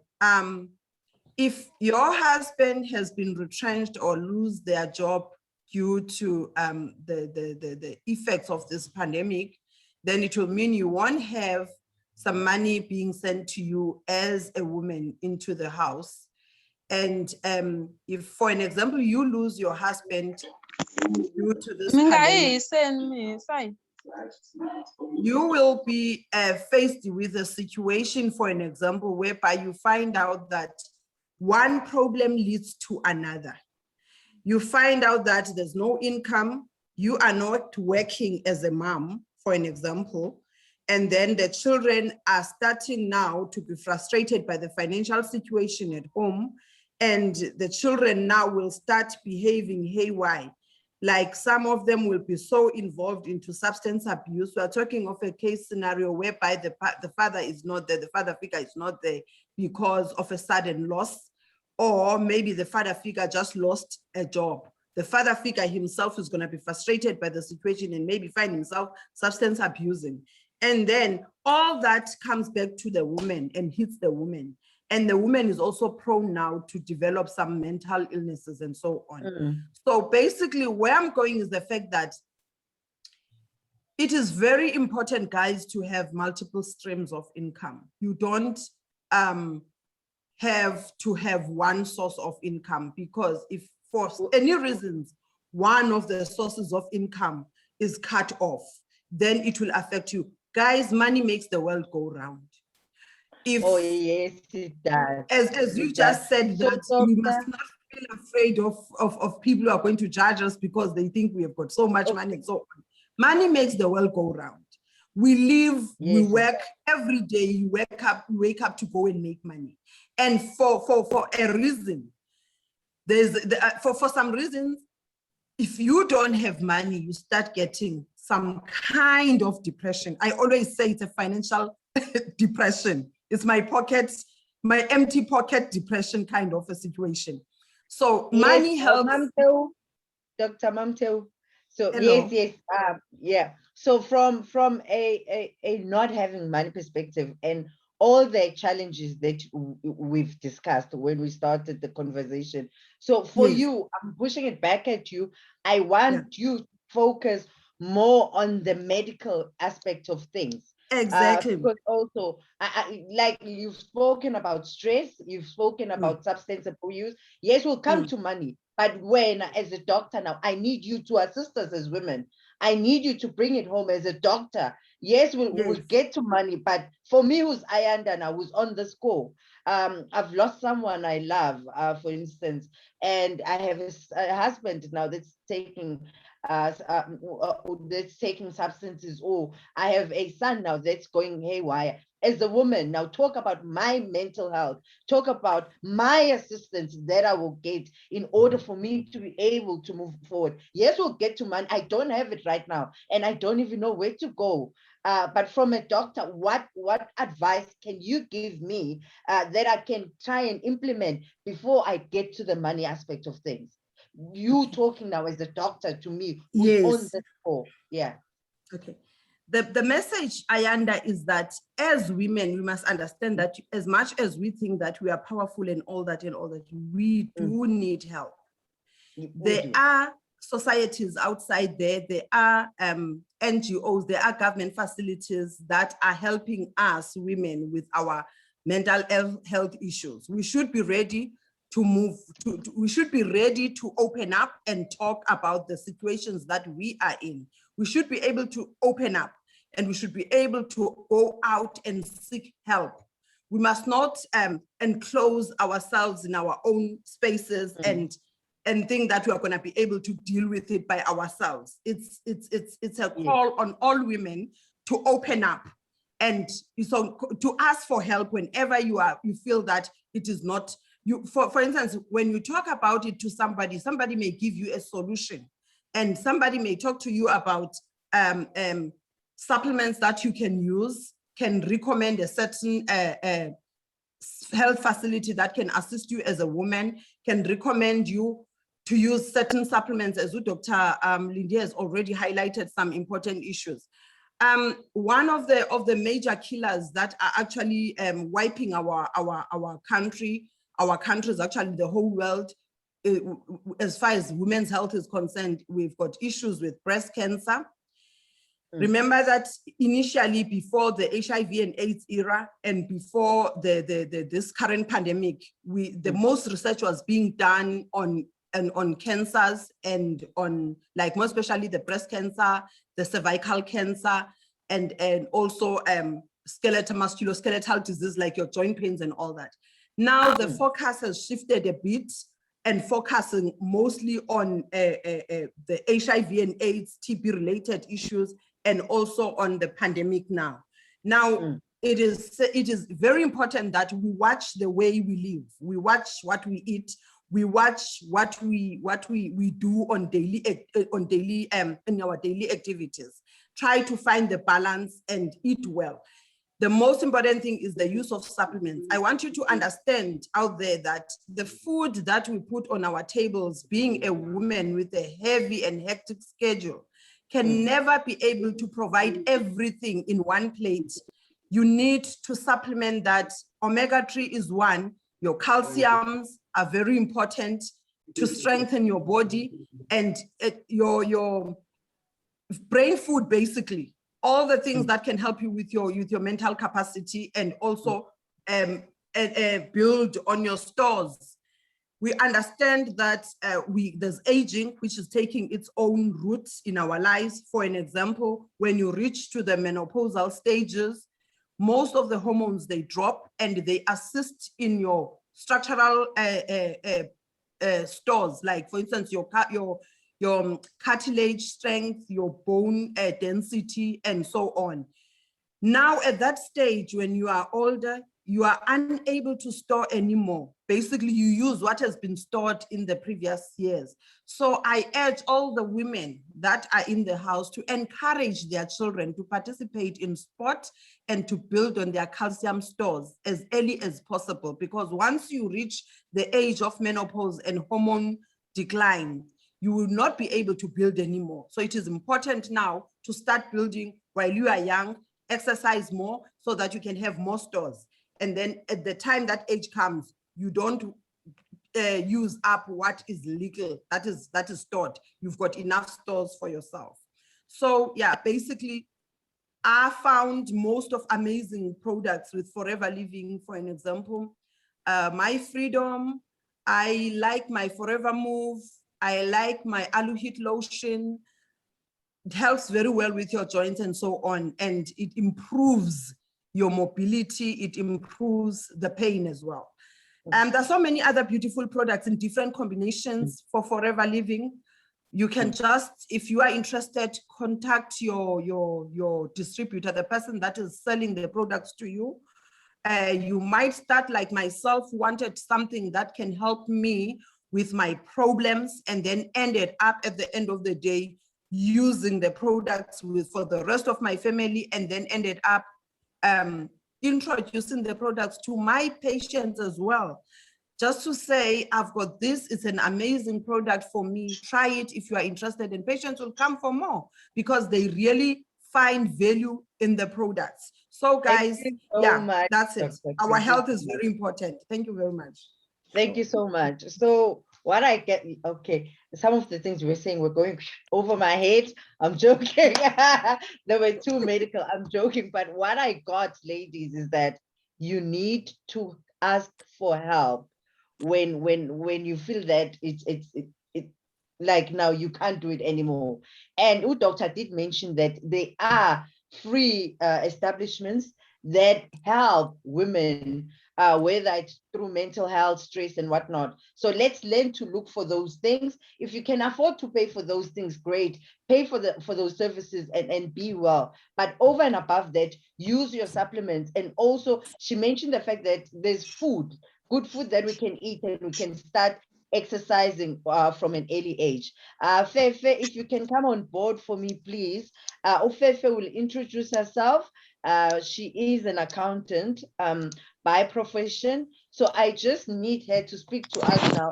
if your husband has been retrenched or lose their job due to the effects of this pandemic, then it will mean you won't have some money being sent to you as a woman into the house. And if, for an example, you lose your husband due to this pandemic, you will be faced with a situation, for an example, whereby you find out that one problem leads to another. You find out that there's no income, you are not working as a mom, for an example, and then the children are starting now to be frustrated by the financial situation at home, and the children now will start behaving haywire. Like some of them will be so involved into substance abuse. We are talking of a case scenario whereby the father is not there, the father figure is not there because of a sudden loss, or maybe the father figure just lost a job. The father figure himself is going to be frustrated by the situation and maybe find himself substance abusing. And then all that comes back to the woman and hits the woman. And the woman is also prone now to develop some mental illnesses and so on. So basically where I'm going is the fact that it is very important, guys, to have multiple streams of income. You don't have to have one source of income, because if for any reasons, one of the sources of income is cut off, then it will affect you. Guys, money makes the world go round. If, oh, yes, it does. As you just said, that we must not feel afraid of people who are going to judge us because they think we have got so much money and so on. Money makes the world go round. We live, we work every day, you wake up to go and make money. And for a reason, for some reasons, if you don't have money, you start getting some kind of depression. I always say it's a financial depression. It's my empty pocket depression kind of a situation. So money helps. Dr. Mamteu. So Hello. yeah. So from a not having money perspective and all the challenges that we've discussed when we started the conversation. So for you, I'm pushing it back at you. I want you to focus more on the medical aspect of things. Exactly. Because also, like you've spoken about stress, you've spoken about substance abuse. Yes, we'll come to money. But when, as a doctor now, I need you to assist us as women. I need you to bring it home as a doctor. Yes, we'll get to money. But for me, who's Ayanda now, who's on this call, I've lost someone I love, for instance, and I have a husband now that's taking substances, or I have a son now that's going haywire. As a woman, now talk about my mental health, talk about my assistance that I will get in order for me to be able to move forward. Yes, we'll get to money. I don't have it right now, and I don't even know where to go. But from a doctor, what advice can you give me that I can try and implement before I get to the money aspect of things? You talking now as a doctor to me who's on the call. Yeah. Okay. the message, Ayanda, is that as women, we must understand that as much as we think that we are powerful and all that, we do need help. There are societies outside there, there are NGOs, there are government facilities that are helping us women with our mental health issues. We should be ready to move, we should be ready to open up and talk about the situations that we are in. We should be able to open up and we should be able to go out and seek help. We must not enclose ourselves in our own spaces and think that we are going to be able to deal with it by ourselves. It's a call on all women to open up and so to ask for help whenever you feel that it is not you. For instance, when you talk about it to somebody, somebody may give you a solution, and somebody may talk to you about supplements that you can use, can recommend a certain health facility that can assist you as a woman, can recommend you to use certain supplements, as Dr. Lindy has already highlighted some important issues. One of the major killers that are actually wiping our countries, actually the whole world, as far as women's health is concerned, we've got issues with breast cancer. Remember that initially, before the HIV and AIDS era and before this current pandemic, the most research was being done on cancers and on, like, more especially the breast cancer, the cervical cancer, and also musculoskeletal disease like your joint pains and all that. Now the focus has shifted a bit and focusing mostly on the HIV and AIDS, TB related issues, and also on the pandemic now. Now, it is very important that we watch the way we live. We watch what we eat. We watch what we do on daily in our daily activities. Try to find the balance and eat well. The most important thing is the use of supplements. I want you to understand out there that the food that we put on our tables, being a woman with a heavy and hectic schedule, can never be able to provide everything in one plate. You need to supplement that. Omega-3 is one. Your calciums are very important to strengthen your body, and your brain food, basically, all the things that can help you with your mental capacity and also build on your stores. We understand that there's aging, which is taking its own roots in our lives. For an example, when you reach to the menopausal stages, most of the hormones, they drop and they assist in your structural stores, like, for instance, your cartilage strength, your bone density, and so on. Now, at that stage, when you are older, you are unable to store anymore. Basically, you use what has been stored in the previous years. So I urge all the women that are in the house to encourage their children to participate in sport and to build on their calcium stores as early as possible, because once you reach the age of menopause and hormone decline, you will not be able to build anymore. So it is important now to start building while you are young, exercise more so that you can have more stores. And then at the time that age comes, you don't use up what is legal, that is stored. You've got enough stores for yourself. So yeah, basically, I found most of amazing products with Forever Living. For an example, My Freedom, I like my Forever Move, I like my Aluhit lotion. It helps very well with your joints and so on, and it improves your mobility, it improves the pain as well. There's so many other beautiful products in different combinations for Forever Living. You can just, if you are interested, contact your distributor, the person that is selling the products to you. You might start like myself, wanted something that can help me with my problems, and then ended up at the end of the day using the products for the rest of my family, and then ended up introducing the products to my patients as well. Just to say, I've got this, it's an amazing product for me, try it if you are interested, and patients will come for more because they really find value in the products. So guys, you so yeah, much, that's it. Dr. Our Chris. health is very important. Thank you very much. Thank you so much. So what I get, okay, some of the things we're saying were going over my head. I'm joking. There were too medical. I'm joking. But what I got, ladies, is that you need to ask for help when you feel that it's like now you can't do it anymore. And doctor did mention that there are free establishments that help women, whether it's through mental health, stress, and whatnot. So let's learn to look for those things. If you can afford to pay for those things, great. Pay for those services and be well. But over and above that, use your supplements. And also, she mentioned the fact that there's food, good food that we can eat, and we can start exercising from an early age. Fefe, if you can come on board for me, please. Fefe will introduce herself. She is an accountant by profession. So I just need her to speak to us now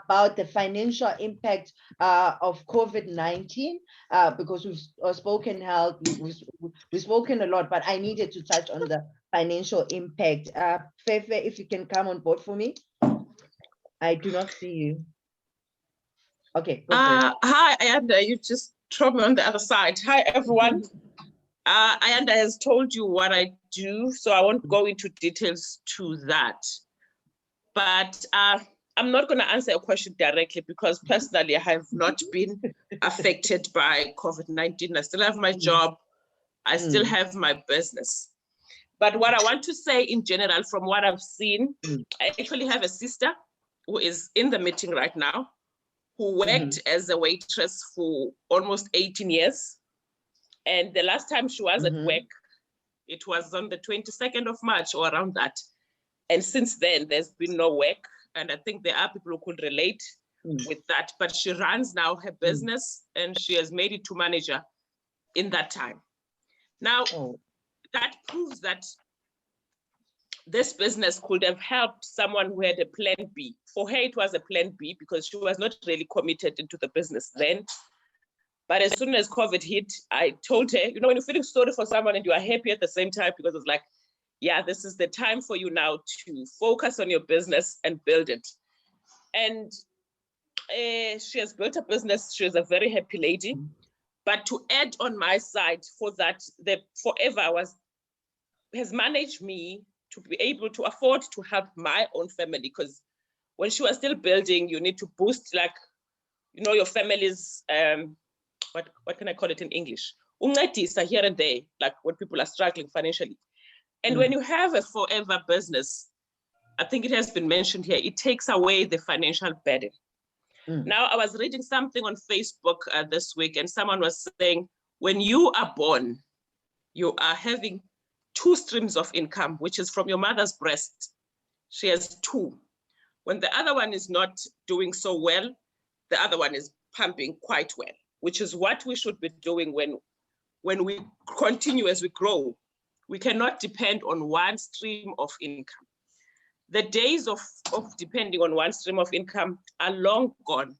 about the financial impact of COVID-19, because we've spoken health, we've spoken a lot, but I needed to touch on the financial impact. Fefe, if you can come on board for me. I do not see you. Okay, go for it. Hi, Ayanda, you just throw me on the other side. Hi, everyone. Ayanda has told you what I do, so I won't go into details to that. But I'm not going to answer a question directly because personally I have not been affected by COVID-19. I still have my job. I still have my business. But what I want to say in general, from what I've seen, I actually have a sister who is in the meeting right now, who worked as a waitress for almost 18 years. And the last time she was at work, it was on the 22nd of March or around that. And since then, there's been no work. And I think there are people who could relate with that. But she runs now her business and she has made it to manager in that time. Now, that proves that this business could have helped someone who had a plan B. For her, it was a plan B because she was not really committed into the business then. But as soon as COVID hit, I told her, you know, when you're feeling sorry for someone and you are happy at the same time, because it's like, yeah, this is the time for you now to focus on your business and build it. And she has built a business. She is a very happy lady. But to add on my side for that, the Forever has managed me to be able to afford to help my own family, because when she was still building, you need to boost, like, you know, your family's, what can I call it in English? Uncedisa here and there, like when people are struggling financially. And when you have a Forever business, I think it has been mentioned here, it takes away the financial burden. Now, I was reading something on Facebook this week, and someone was saying, when you are born, you are having 2 streams of income, which is from your mother's breast. She has 2. When the other one is not doing so well, the other one is pumping quite well, which is what we should be doing when we continue as we grow. We cannot depend on one stream of income. The days of depending on one stream of income are long gone.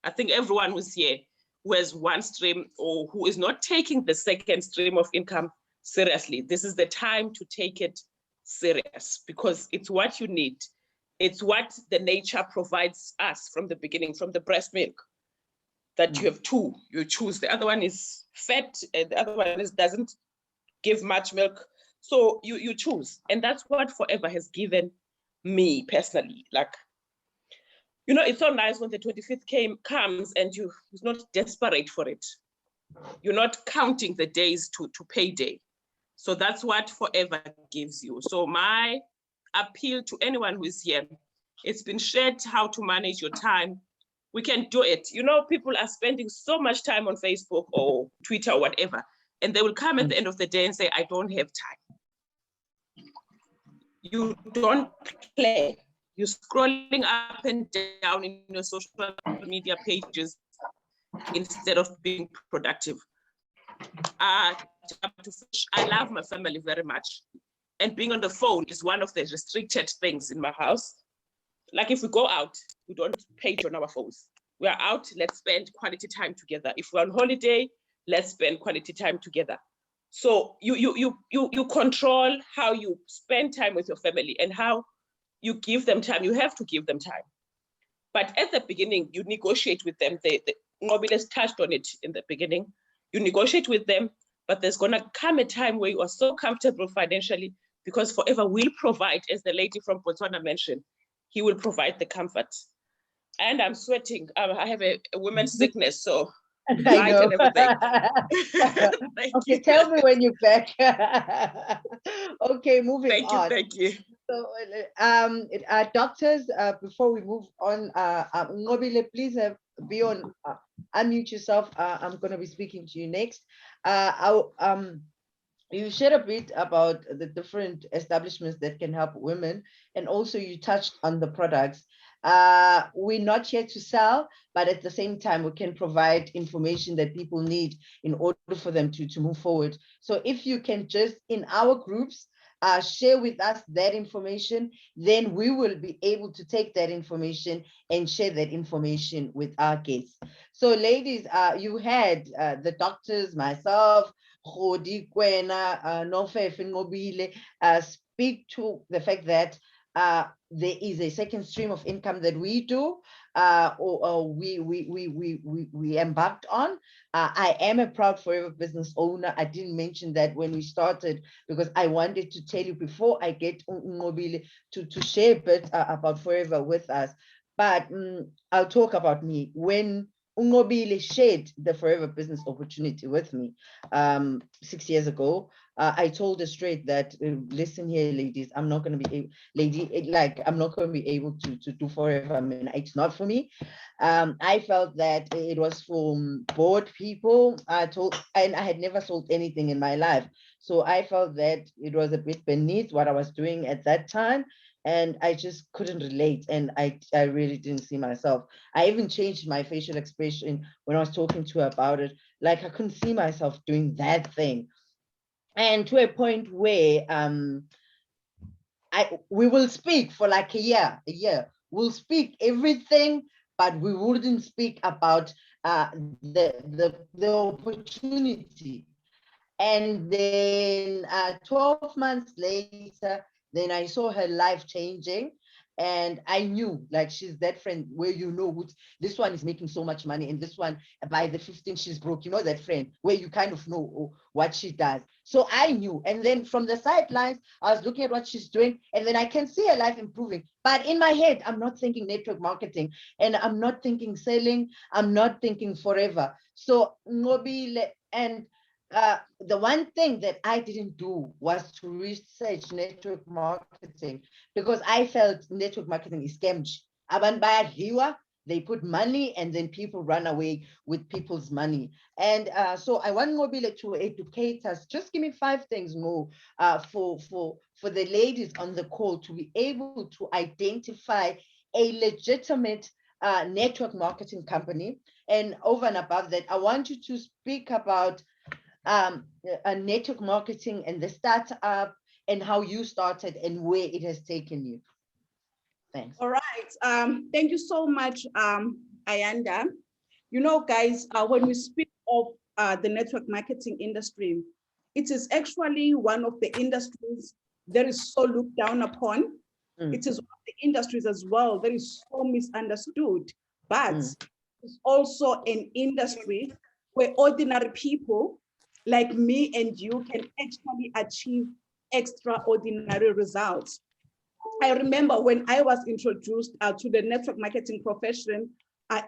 I think everyone who's here who has one stream or who is not taking the second stream of income seriously, this is the time to take it serious, because it's what you need. It's what the nature provides us from the beginning, from the breast milk, that you have 2, you choose. The other one is fat, and the other one doesn't give much milk. So you choose. And that's what Forever has given me personally. Like, you know, it's so nice when the 25th comes and you're not desperate for it. You're not counting the days to payday. So that's what Forever gives you. So my appeal to anyone who is here, it's been shared how to manage your time. We can do it. You know, people are spending so much time on Facebook or Twitter or whatever, and they will come at the end of the day and say, I don't have time. You don't play. You're scrolling up and down in your social media pages instead of being productive. I love my family very much. And being on the phone is one of the restricted things in my house. Like if we go out, we don't page on our phones. We are out, let's spend quality time together. If we're on holiday, let's spend quality time together. So you control how you spend time with your family and how you give them time. You have to give them time. But at the beginning, you negotiate with them. Nobiles touched on it in the beginning. You negotiate with them, but there's gonna come a time where you are so comfortable financially because Forever will provide, as the lady from Botswana mentioned, he will provide the comfort. And I'm sweating. I have a women's sickness, so I know. and everything. Okay, you. tell me when you're back. Okay, moving on. Thank you. So, doctors, before we move on, Nobile, please be on, unmute yourself. I'm going to be speaking to you next. You shared a bit about the different establishments that can help women, and also you touched on the products. We're not here to sell, but at the same time, we can provide information that people need in order for them to move forward. So if you can just, in our groups, share with us that information, then we will be able to take that information and share that information with our guests. So ladies, you had the doctors, myself, Khodi, Kwena, Nofefe, Ngobile, speak to the fact that there is a second stream of income that we do, or we embarked on. I am a proud Forever business owner. I didn't mention that when we started because I wanted to tell you before I get Ngobile to share a bit about Forever with us. But I'll talk about me. When Ngobile shared the Forever business opportunity with me 6 years ago, I told her straight that, listen here, ladies, I'm not going to be I'm not going to be able to do Forever. I mean, it's not for me. I felt that it was for bored people. And I had never sold anything in my life. So I felt that it was a bit beneath what I was doing at that time. And I just couldn't relate. And I really didn't see myself. I even changed my facial expression when I was talking to her about it. Like I couldn't see myself doing that thing. And to a point where we will speak for like a year. We'll speak everything, but we wouldn't speak about the opportunity. And then 12 months later, then I saw her life changing. And I knew, like, she's that friend where you know this one is making so much money, and this one by the 15th she's broke. You know that friend where you kind of know what she does. So I knew, and then from the sidelines, I was looking at what she's doing, and then I can see her life improving. But in my head, I'm not thinking network marketing, and I'm not thinking selling. I'm not thinking Forever. So Ngobile, and the one thing that I didn't do was to research network marketing, because I felt network marketing is scam. They put money and then people run away with people's money. And so I want Mobile to educate us. Just give me 5 things more for the ladies on the call to be able to identify a legitimate network marketing company. And over and above that, I want you to speak about network marketing and the startup and how you started and where it has taken you. Thanks. All right. Thank you so much, Ayanda. You know, guys, when we speak of the network marketing industry, it is actually one of the industries that is so looked down upon. It is one of the industries as well that is so misunderstood, but it's also an industry where ordinary people like me and you can actually achieve extraordinary results. I remember when I was introduced to the network marketing profession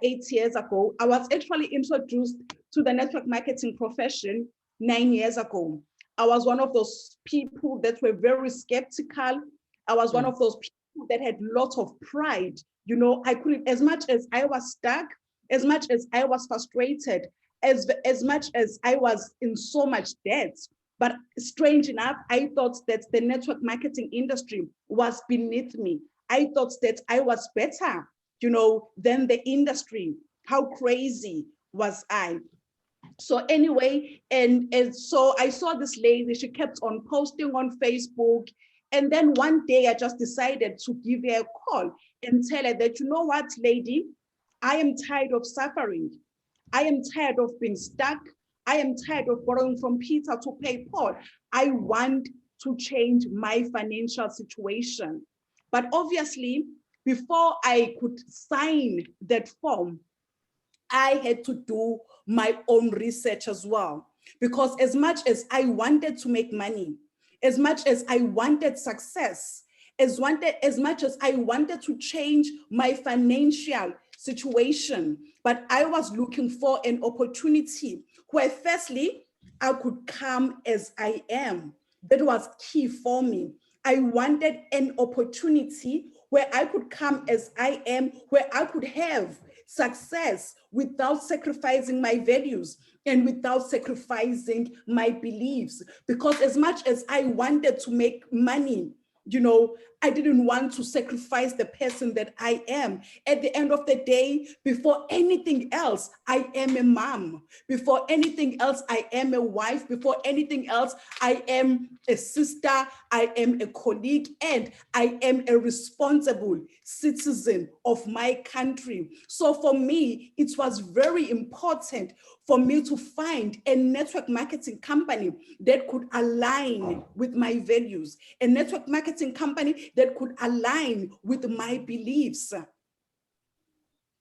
8 years ago. I was actually introduced to the network marketing profession 9 years ago. I was one of those people that were very skeptical. I was one of those people that had lots of pride. You know, I couldn't, as much as I was stuck, as much as I was frustrated, as much as I was in so much debt. But strange enough, I thought that the network marketing industry was beneath me. I thought that I was better, you know, than the industry. How crazy was I? So anyway, and so I saw this lady, she kept on posting on Facebook. And then one day I just decided to give her a call and tell her that, you know what, lady, I am tired of suffering. I am tired of being stuck. I am tired of borrowing from Peter to pay Paul. I want to change my financial situation. But obviously, before I could sign that form, I had to do my own research as well. Because as much as I wanted to make money, as much as I wanted success, as much as I wanted to change my financial situation, but I was looking for an opportunity where firstly, I could come as I am. That was key for me. I wanted an opportunity where I could come as I am, where I could have success without sacrificing my values and without sacrificing my beliefs. Because as much as I wanted to make money, you know, I didn't want to sacrifice the person that I am. At the end of the day, before anything else, I am a mom. Before anything else, I am a wife. Before anything else, I am a sister. I am a colleague, and I am a responsible citizen of my country. So for me, it was very important for me to find a network marketing company that could align with my values, a network marketing company that could align with my beliefs.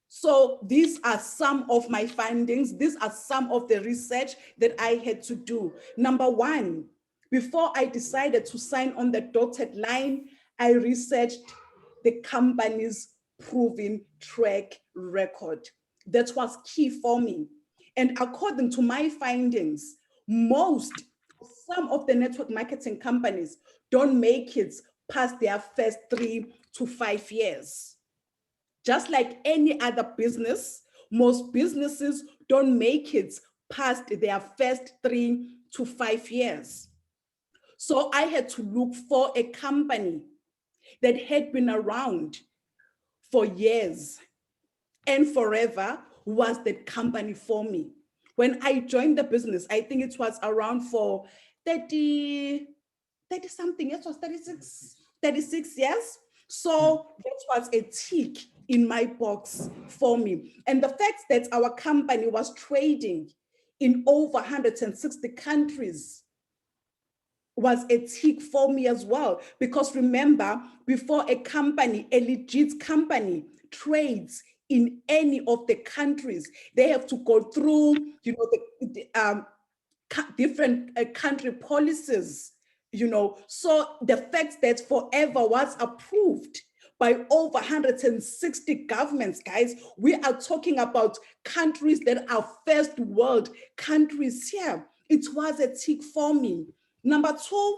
So these are some of my findings. These are some of the research that I had to do. Number one, before I decided to sign on the dotted line, I researched the company's proven track record. That was key for me. And according to my findings, some of the network marketing companies don't make it past their first 3 to 5 years. Just like any other business, most businesses don't make it past their first 3 to 5 years. So I had to look for a company that had been around for years and forever was the company for me. When I joined the business, I think it was around for 30 something, it was 36 years. So that was a tick in my box for me. And the fact that our company was trading in over 160 countries was a tick for me as well. Because remember, before a company, a legit company trades in any of the countries, they have to go through, you know, the different country policies, you know. So the fact that Forever was approved by over 160 governments, guys, we are talking about countries that are first world countries here. It was a tick for me. Number two,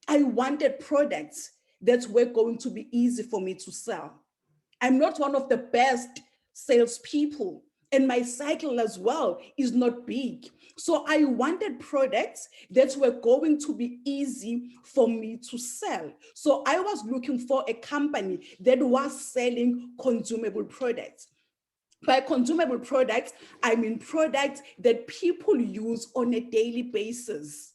I wanted products that were going to be easy for me to sell. I'm not one of the best salespeople, and my cycle as well is not big. So I wanted products that were going to be easy for me to sell. So I was looking for a company that was selling consumable products. By consumable products, I mean products that people use on a daily basis.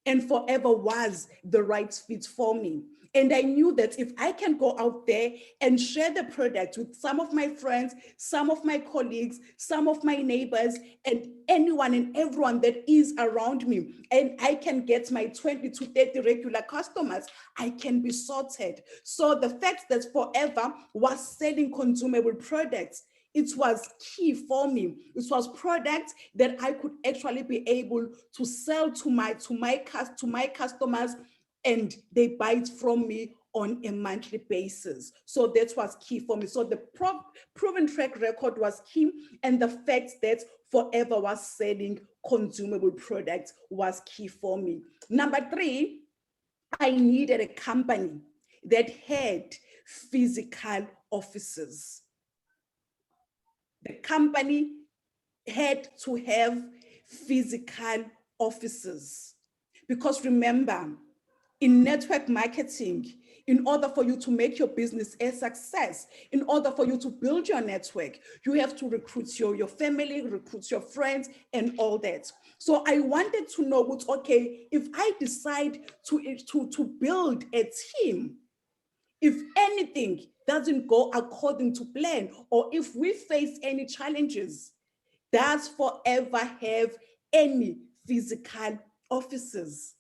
And Forever was the right fit for me. And I knew that if I can go out there and share the product with some of my friends, some of my colleagues, some of my neighbors, and anyone and everyone that is around me, and I can get my 20 to 30 regular customers, I can be sorted. So the fact that Forever was selling consumable products, it was key for me. It was products that I could actually be able to sell to my customers, and they buy it from me on a monthly basis. So that was key for me. So the proven track record was key, and the fact that Forever was selling consumable products was key for me. Number three, I needed a company that had physical offices. The company had to have physical offices. Because remember, in network marketing, in order for you to make your business a success, in order for you to build your network, you have to recruit your family, recruit your friends, and all that. So I wanted to know, what's okay, if I decide to build a team, if anything doesn't go according to plan, or if we face any challenges, does Forever have any physical offices.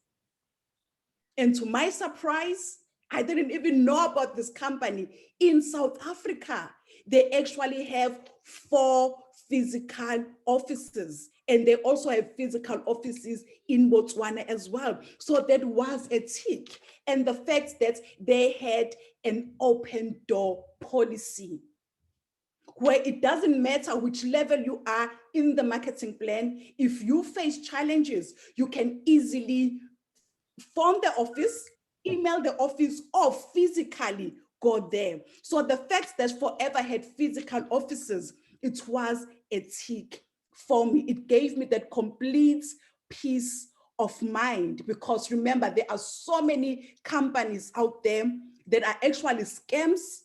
And to my surprise, I didn't even know about this company. In South Africa, they actually have 4 physical offices, and they also have physical offices in Botswana as well. So that was a tick. And the fact that they had an open door policy, where it doesn't matter which level you are in the marketing plan, if you face challenges, you can easily phone the office, email the office, or physically go there. So the fact that Forever had physical offices, it was a tick for me. It gave me that complete peace of mind, because remember, there are so many companies out there that are actually scams.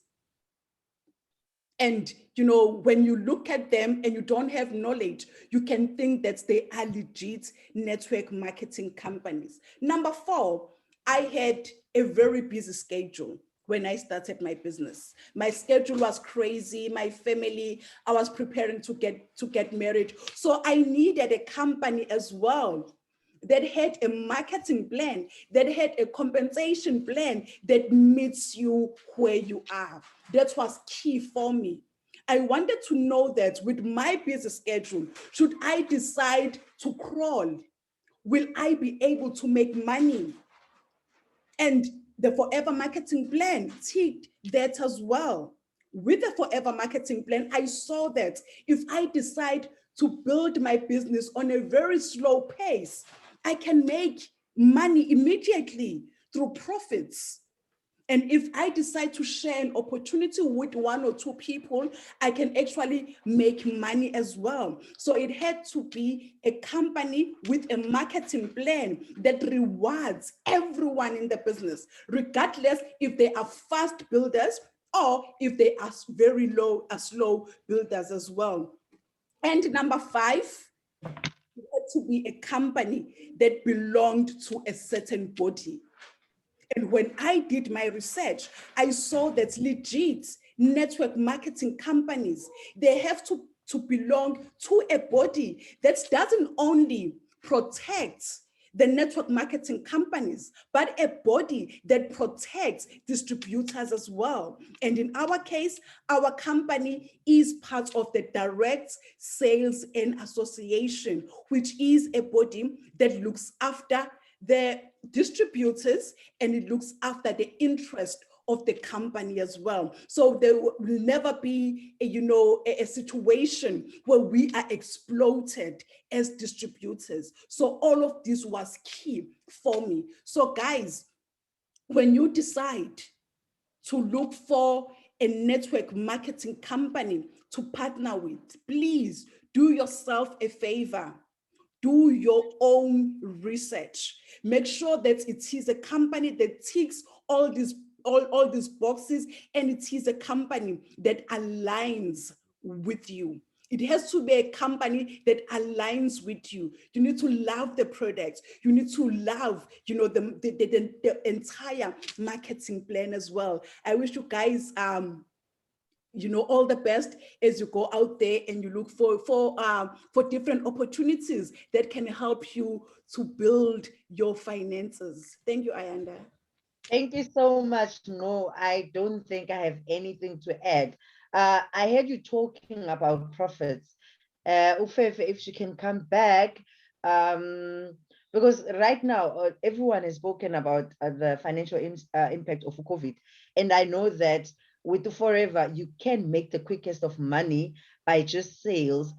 And when you look at them and you don't have knowledge, you can think that they are legit network marketing companies. Number 4, I had a very busy schedule when I started my business. My schedule was crazy. My family, I was preparing to get married. So I needed a company as well that had a marketing plan, that had a compensation plan that meets you where you are. That was key for me. I wanted to know that with my busy schedule, should I decide to crawl, will I be able to make money? And the Forever Marketing Plan ticked that as well. With the Forever Marketing Plan, I saw that if I decide to build my business on a very slow pace, I can make money immediately through profits. And if I decide to share an opportunity with 1 or 2 people, I can actually make money as well. So it had to be a company with a marketing plan that rewards everyone in the business, regardless if they are fast builders or if they are very slow builders as well. And number 5, it had to be a company that belonged to a certain body. And when I did my research, I saw that legit network marketing companies, they have to belong to a body that doesn't only protect the network marketing companies, but a body that protects distributors as well. And in our case, our company is part of the Direct Sales and Association, which is a body that looks after the distributors and it looks after the interest of the company as well. So there will never be a situation where we are exploited as distributors. So all of this was key for me. So guys, when you decide to look for a network marketing company to partner with, please do yourself a favor. Do your own research. Make sure that it is a company that ticks all these boxes, and it is a company that aligns with you. It has to be a company that aligns with you. You need to love the product. You need to love, the entire marketing plan as well. I wish you guys all the best as you go out there and you look for different opportunities that can help you to build your finances. Thank you, Ayanda. Thank you so much. No, I don't think I have anything to add. I heard you talking about profits. Ufefe, if she can come back, because right now everyone has spoken about the financial impact of COVID. And I know that with the Forever, you can make the quickest of money by just sales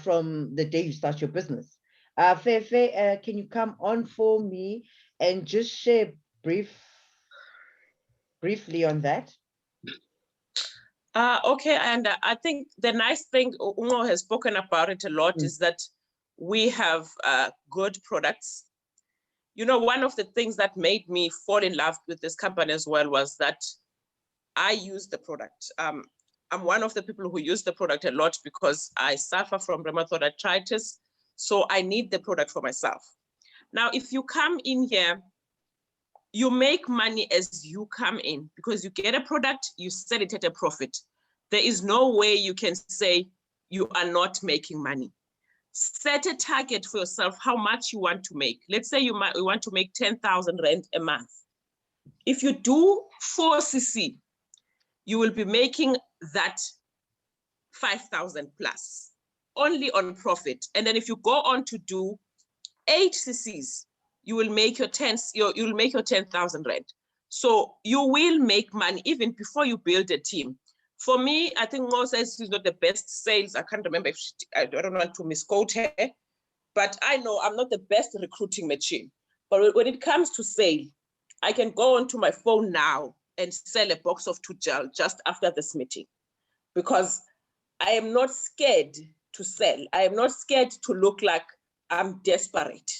from the day you start your business. Fefe, can you come on for me and just share briefly on that? Okay, and I think the nice thing, Ungo has spoken about it a lot, is that we have good products. One of the things that made me fall in love with this company as well was that I use the product. I'm one of the people who use the product a lot because I suffer from rheumatoid arthritis, so I need the product for myself. Now, if you come in here, you make money as you come in because you get a product, you sell it at a profit. There is no way you can say you are not making money. set a target for yourself, how much you want to make. Let's say you want to make 10,000 Rand a month. If you do 4 cc, you will be making that 5,000 plus, only on profit. And then if you go on to do 8 cc's, you will make your 10,000 Rand. So you will make money even before you build a team. For me, I think Mo says she's not the best sales. I can't remember if I don't want to misquote her, but I know I'm not the best recruiting machine. But when it comes to sale, I can go onto my phone now and sell a box of 2 gel just after this meeting, because I am not scared to sell. I am not scared to look like I'm desperate.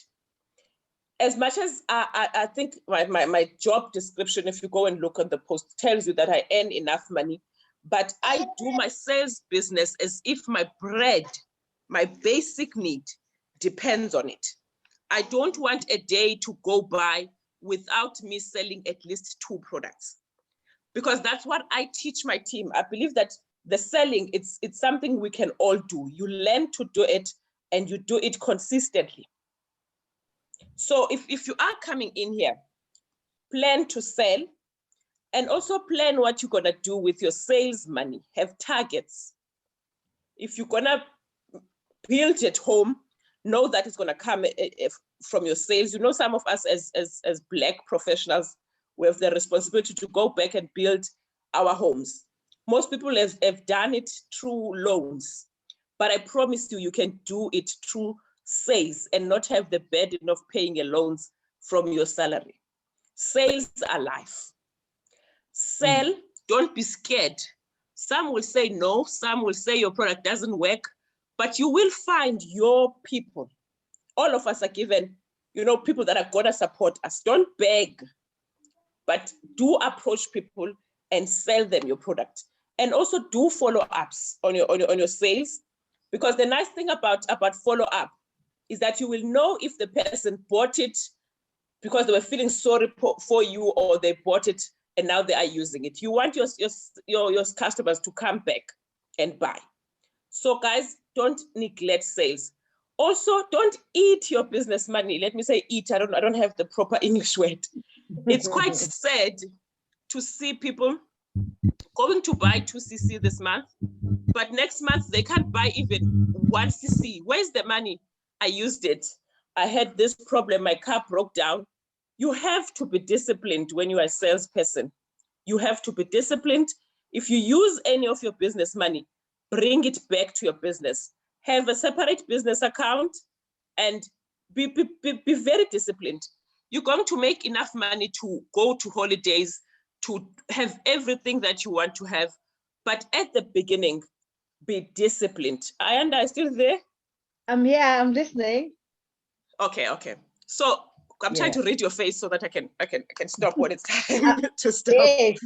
As much as I think my job description, if you go and look on the post, tells you that I earn enough money, but I do my sales business as if my bread, my basic need depends on it. I don't want a day to go by without me selling at least 2 products, because that's what I teach my team. I believe that the selling, it's something we can all do. You learn to do it and you do it consistently. So if you are coming in here, plan to sell, and also plan what you're gonna do with your sales money. Have targets. If you're gonna build at home, know that it's gonna come from your sales. You know, some of us as Black professionals, we have the responsibility to go back and build our homes. Most people have done it through loans, but I promise you, you can do it through sales and not have the burden of paying your loans from your salary. Sales are life. Sell, don't be scared. Some will say no, some will say your product doesn't work, but you will find your people. All of us are given, people that are gonna support us. Don't beg, but do approach people and sell them your product. And also do follow-ups on your sales, because the nice thing about follow-up is that you will know if the person bought it because they were feeling sorry for you, or they bought it and now they are using it. You want your customers to come back and buy. So guys, don't neglect sales. Also, don't eat your business money. Let me say eat. I don't have the proper English word. It's quite sad to see people going to buy 2 cc this month, but next month they can't buy even 1 cc. Where's the money? I used it. I had this problem, my car broke down. You have to be disciplined when you are a salesperson. You have to be disciplined. If you use any of your business money, bring it back to your business. Have a separate business account and be very disciplined. You're going to make enough money to go to holidays, to have everything that you want to have. But at the beginning, be disciplined. Ayanda, are you still there? I'm here, I'm listening. Okay. So I'm trying to read your face so that I can stop when it's time to stop. Yes.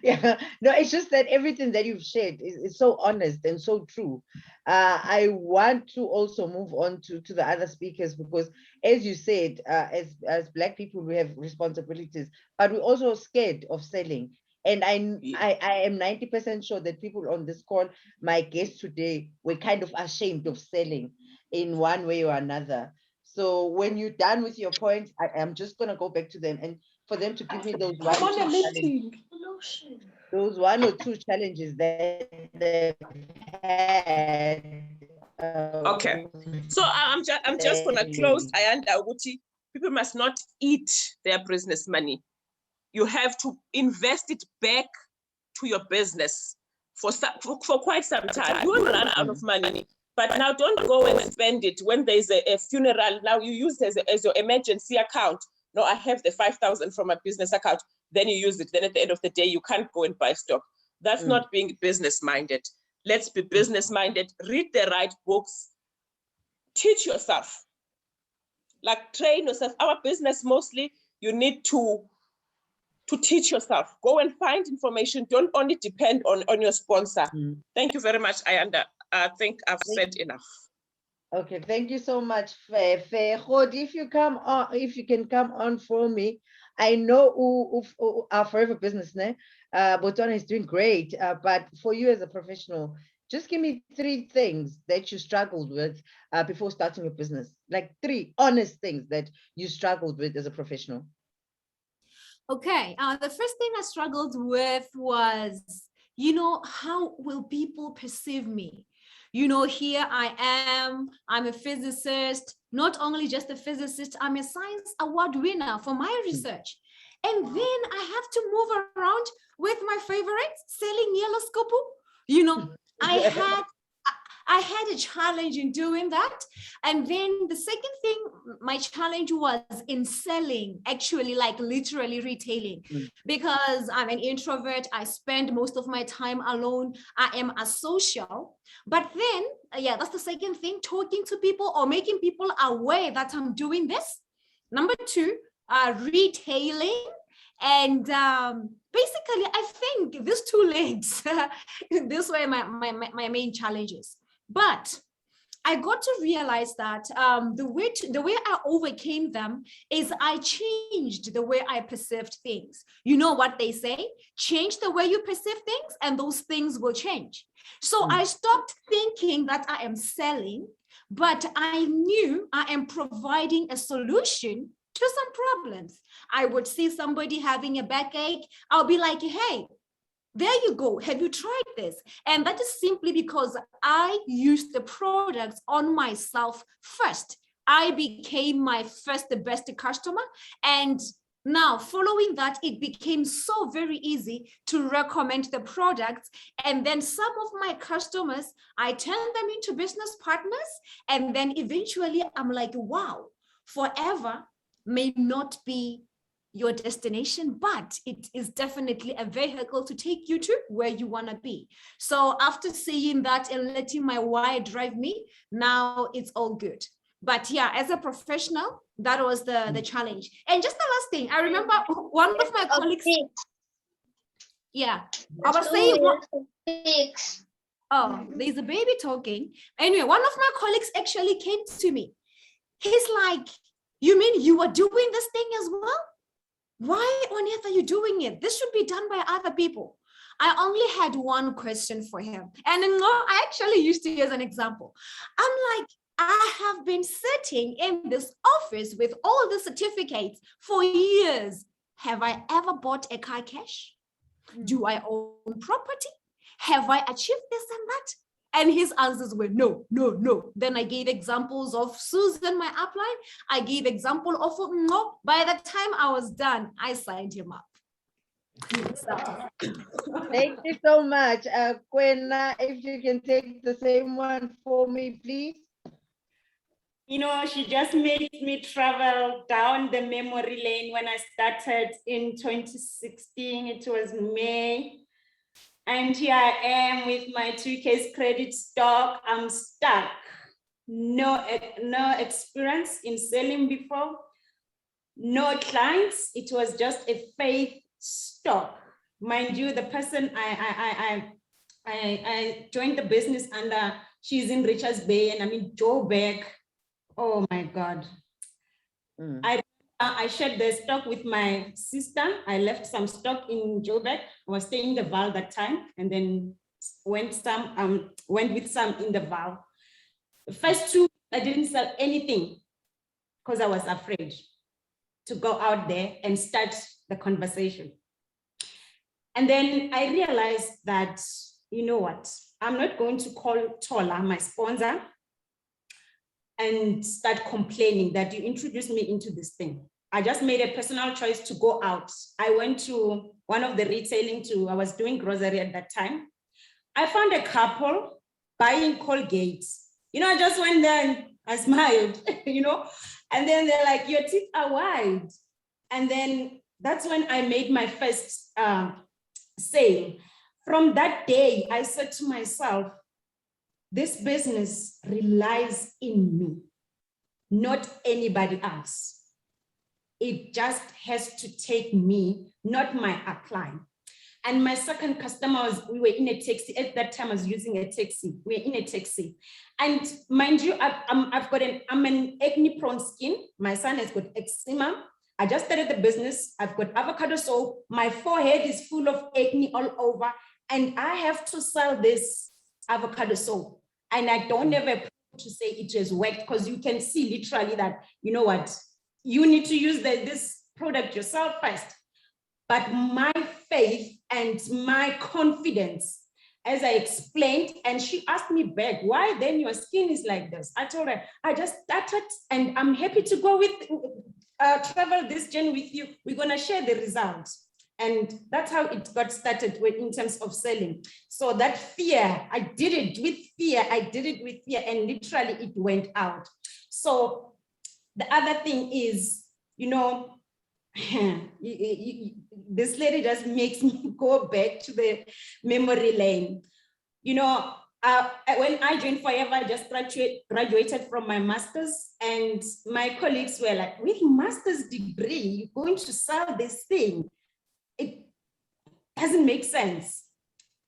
Yeah. No, it's just that everything that you've shared is so honest and so true. I want to also move on to the other speakers, because as you said, as Black people, we have responsibilities, but we're also scared of selling. And I am 90% sure that people on this call, my guests today, were kind of ashamed of selling in one way or another. So when you're done with your points, I am just going to go back to them and for them to give me those one or two challenges that they've had. Okay. So I'm just going to close. People must not eat their business money. You have to invest it back to your business for quite some time. You will run out of money. But now don't go and spend it when there's a funeral. Now you use it as your emergency account. No, I have the 5,000 from my business account. Then you use it. Then at the end of the day, you can't go and buy stock. That's not being business minded. Let's be business minded. Read the right books. Teach yourself. Like train yourself. Our business, mostly, you need to teach yourself. Go and find information. Don't only depend on your sponsor. Thank you very much, Ayanda. I think I've said enough. Okay, thank you so much, Fair. If you can come on for me. I know our forever business, Botswana is doing great, but for you as a professional, Just give me 3 things that you struggled with before starting your business. Like 3 honest things that you struggled with as a professional. Okay, the first thing I struggled with was, how will people perceive me? Here I am, I'm a physicist, not only just a physicist, I'm a science award winner for my research. And then I have to move around with my favorites, selling yellow scopo. I had a challenge in doing that. And then the second thing, my challenge was in selling, actually, like literally retailing, because I'm an introvert. I spend most of my time alone. I am asocial. But then, that's the second thing, talking to people or making people aware that I'm doing this. Number 2, retailing. And basically, I think these 2 legs, this were my main challenges. But I got to realize that the way I overcame them is I changed the way I perceived things. You know what they say? Change the way you perceive things and those things will change. So I stopped thinking that I am selling, but I knew I am providing a solution to some problems. I would see somebody having a backache. I'll be like, hey, there you go. Have you tried this? And that is simply because I used the products on myself first. I became my first, the best customer. And now following that, it became so very easy to recommend the products. And then some of my customers, I turned them into business partners. And then eventually I'm like, wow, forever may not be your destination, but it is definitely a vehicle to take you to where you want to be. So after seeing that and letting my why drive me, now it's all good. But yeah, as a professional, that was the challenge. And just the last thing, I remember one of my colleagues. Yeah, I was saying. Oh, there's a baby talking. Anyway, one of my colleagues actually came to me. He's like, you mean you were doing this thing as well? Why on earth are you doing it? This should be done by other people. I only had one question for him. And I actually used it as an example. I'm like, I have been sitting in this office with all the certificates for years. Have I ever bought a car cash? Do I own property? Have I achieved this and that? And his answers were no, no, no. Then I gave examples of Susan, my upline. I gave example of no. By the time I was done, I signed him up. Thank you so much. Kwena, if you can take the same one for me, please. She just made me travel down the memory lane when I started in 2016. It was May. And here I am with my 2K's credit stock. I'm stuck. No experience in selling before. No clients. It was just a faith stock. Mind you, the person I joined the business under, she's in Richards Bay and I'm in Joburg. Oh my God. I shared the stock with my sister. I left some stock in Joburg. I was staying in the Val that time, and then went with some in the Val. The first 2, I didn't sell anything because I was afraid to go out there and start the conversation. And then I realized that, you know what? I'm not going to call Tola, my sponsor, and start complaining that you introduced me into this thing. I just made a personal choice to go out. I went to one of the retailing I was doing grocery at that time. I found a couple buying Colgates. I just went there and I smiled, and then they're like, your teeth are wide. And then that's when I made my first sale. From that day, I said to myself, this business relies in me, not anybody else. It just has to take me, not my upline. And my second customer we were in a taxi. At that time, I was using a taxi. We were in a taxi. And mind you, I'm an acne-prone skin. My son has got eczema. I just started the business. I've got avocado soap. My forehead is full of acne all over. And I have to sell this avocado soap. And I don't have a proof to say it has worked, because you can see literally that, you know what, you need to use this product yourself first. But my faith and my confidence, as I explained, and she asked me back, why then your skin is like this? I told her, I just started and I'm happy to go with, travel this journey with you. We're gonna share the results. And that's how it got started in terms of selling. So that fear, I did it with fear, and literally it went out. So the other thing is, you know, this lady just makes me go back to the memory lane. You know, when I joined Forever, I just graduated from my master's, and my colleagues were like, with master's degree, you're going to sell this thing. It doesn't make sense.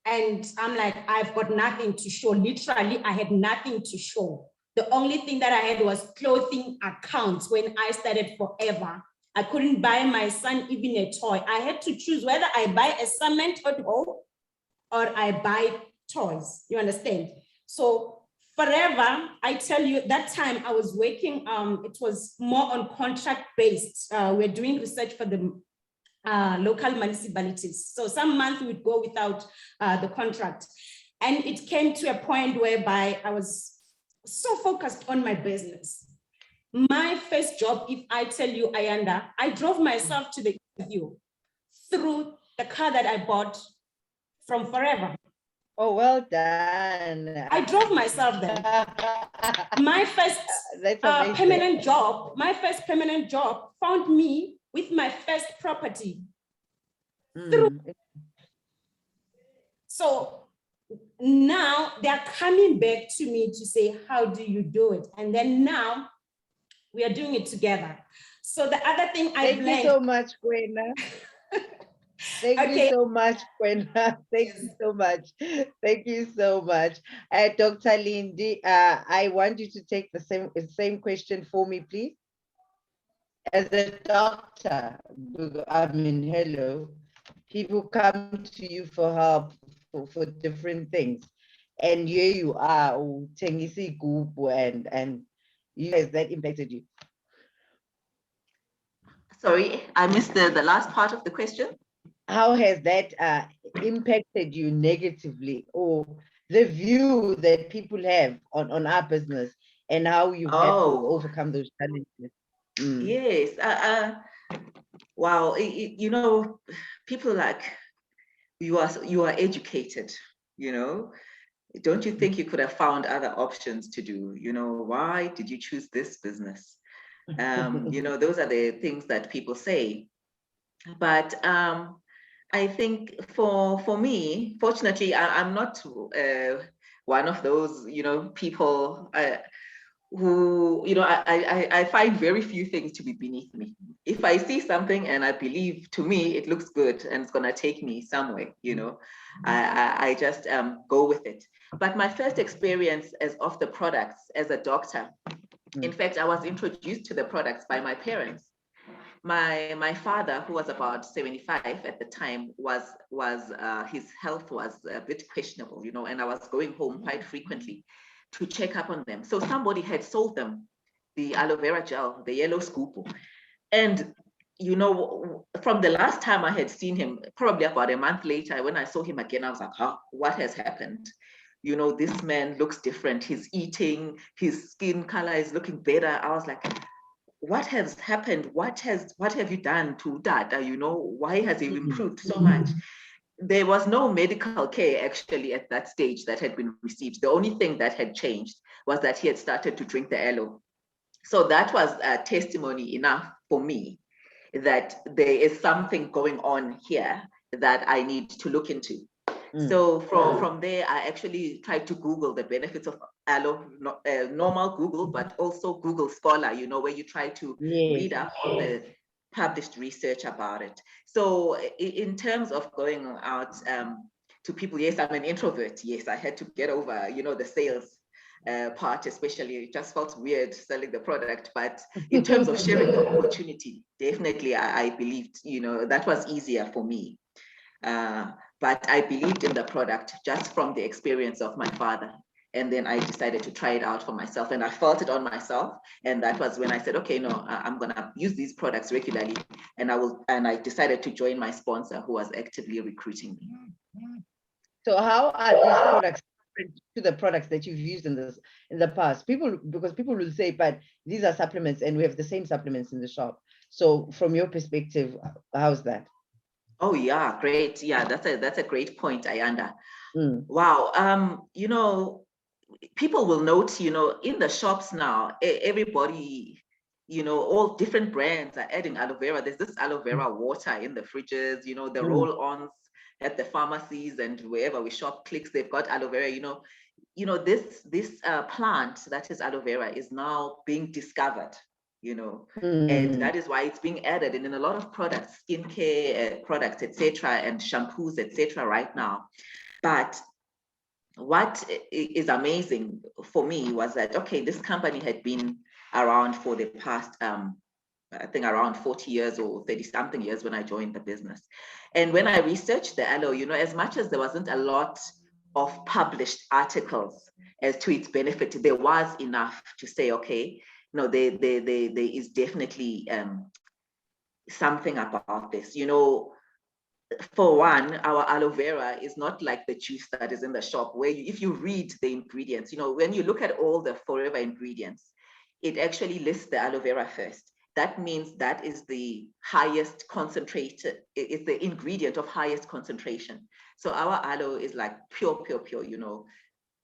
And I'm like, I've got nothing to show. Literally, I had nothing to show. The only thing that I had was clothing accounts when I started Forever. I couldn't buy my son even a toy. I had to choose whether I buy a cement at home or I buy toys. You understand? So Forever, I tell you, that time I was working, it was more on contract based. We're doing research for the local municipalities. So some months we would go without the contract. And it came to a point whereby I was so focused on my business. My first job, if I tell you, Ayanda, I drove myself to the interview through the car that I bought from Forever. Oh, well done. I drove myself there. My first permanent job found me with my first property. So now they're coming back to me to say, how do you do it? And then now we are doing it together. So the other thing Thank you so much, Gwena. Thank you so much, Gwena. Thank you so much. Thank you so much. Dr. Lindy, I want you to take the same question for me, please. As a doctor, I mean, hello, people come to you for help for different things. And here you are, Tengisi Gupu, and you guys, that impacted you. Sorry, I missed the last part of the question. How has that impacted you negatively, or the view that people have on our business and how you had to overcome those challenges? Yes. Wow. You know, people like you are educated, you know. Don't you think you could have found other options to do? You know, why did you choose this business? You know, those are the things that people say. But I think for me, fortunately, I'm not one of those, you know, people who, you know, I find very few things to be beneath me. If I see something and I believe, to me, it looks good and it's gonna take me somewhere, you know, I just go with it. But my first experience of the products as a doctor, in fact, I was introduced to the products by my parents. My father, who was about 75 at the time, his health was a bit questionable, you know, and I was going home quite frequently to check up on them. So somebody had sold them the aloe vera gel, the yellow scoop. And, you know, from the last time I had seen him, probably about a month later, when I saw him again, I was like, oh, what has happened? You know, this man looks different. He's eating, his skin color is looking better. I was like, what has happened? What have you done to Dada? You know, why has he improved so much? There was no medical care actually at that stage that had been received. The only thing that had changed was that he had started to drink the aloe. So that was testimony enough for me that there is something going on here that I need to look into. So from there, I actually tried to Google the benefits of aloe, normal Google, but also Google Scholar, you know, where you try to read up on the published research about it. So in terms of going out to people, yes, I'm an introvert. Yes, I had to get over, you know, the sales part, especially. It just felt weird selling the product. But in terms of sharing the opportunity, definitely I believed, you know, that was easier for me. but I believed in the product just from the experience of my father. And then I decided to try it out for myself, and I felt it on myself. And that was when I said, okay, no, I'm gonna use these products regularly. And I decided to join my sponsor, who was actively recruiting me. So how are these products different to the products that you've used in the past? Because people will say, but these are supplements and we have the same supplements in the shop. So from your perspective, how's that? Oh yeah, great. Yeah, that's a great point, Ayanda. Mm. Wow. People will note, in the shops now, everybody, all different brands are adding aloe vera. There's this aloe vera water in the fridges, the roll-ons at the pharmacies and wherever we shop, Clicks, they've got aloe vera. This plant that is aloe vera is now being discovered, and that is why it's being added in a lot of products, skincare products, etc., and shampoos, etc., right now. But what is amazing for me was that, okay, this company had been around for the past, I think around 40 years or 30 something years when I joined the business. And when I researched the aloe, as much as there wasn't a lot of published articles as to its benefit, there was enough to say, okay, no, there is definitely something about this. For one, our aloe vera is not like the juice that is in the shop where if you read the ingredients, when you look at all the forever ingredients, it actually lists the aloe vera first. That means that is the highest concentrated, it's the ingredient of highest concentration. So our aloe is like pure,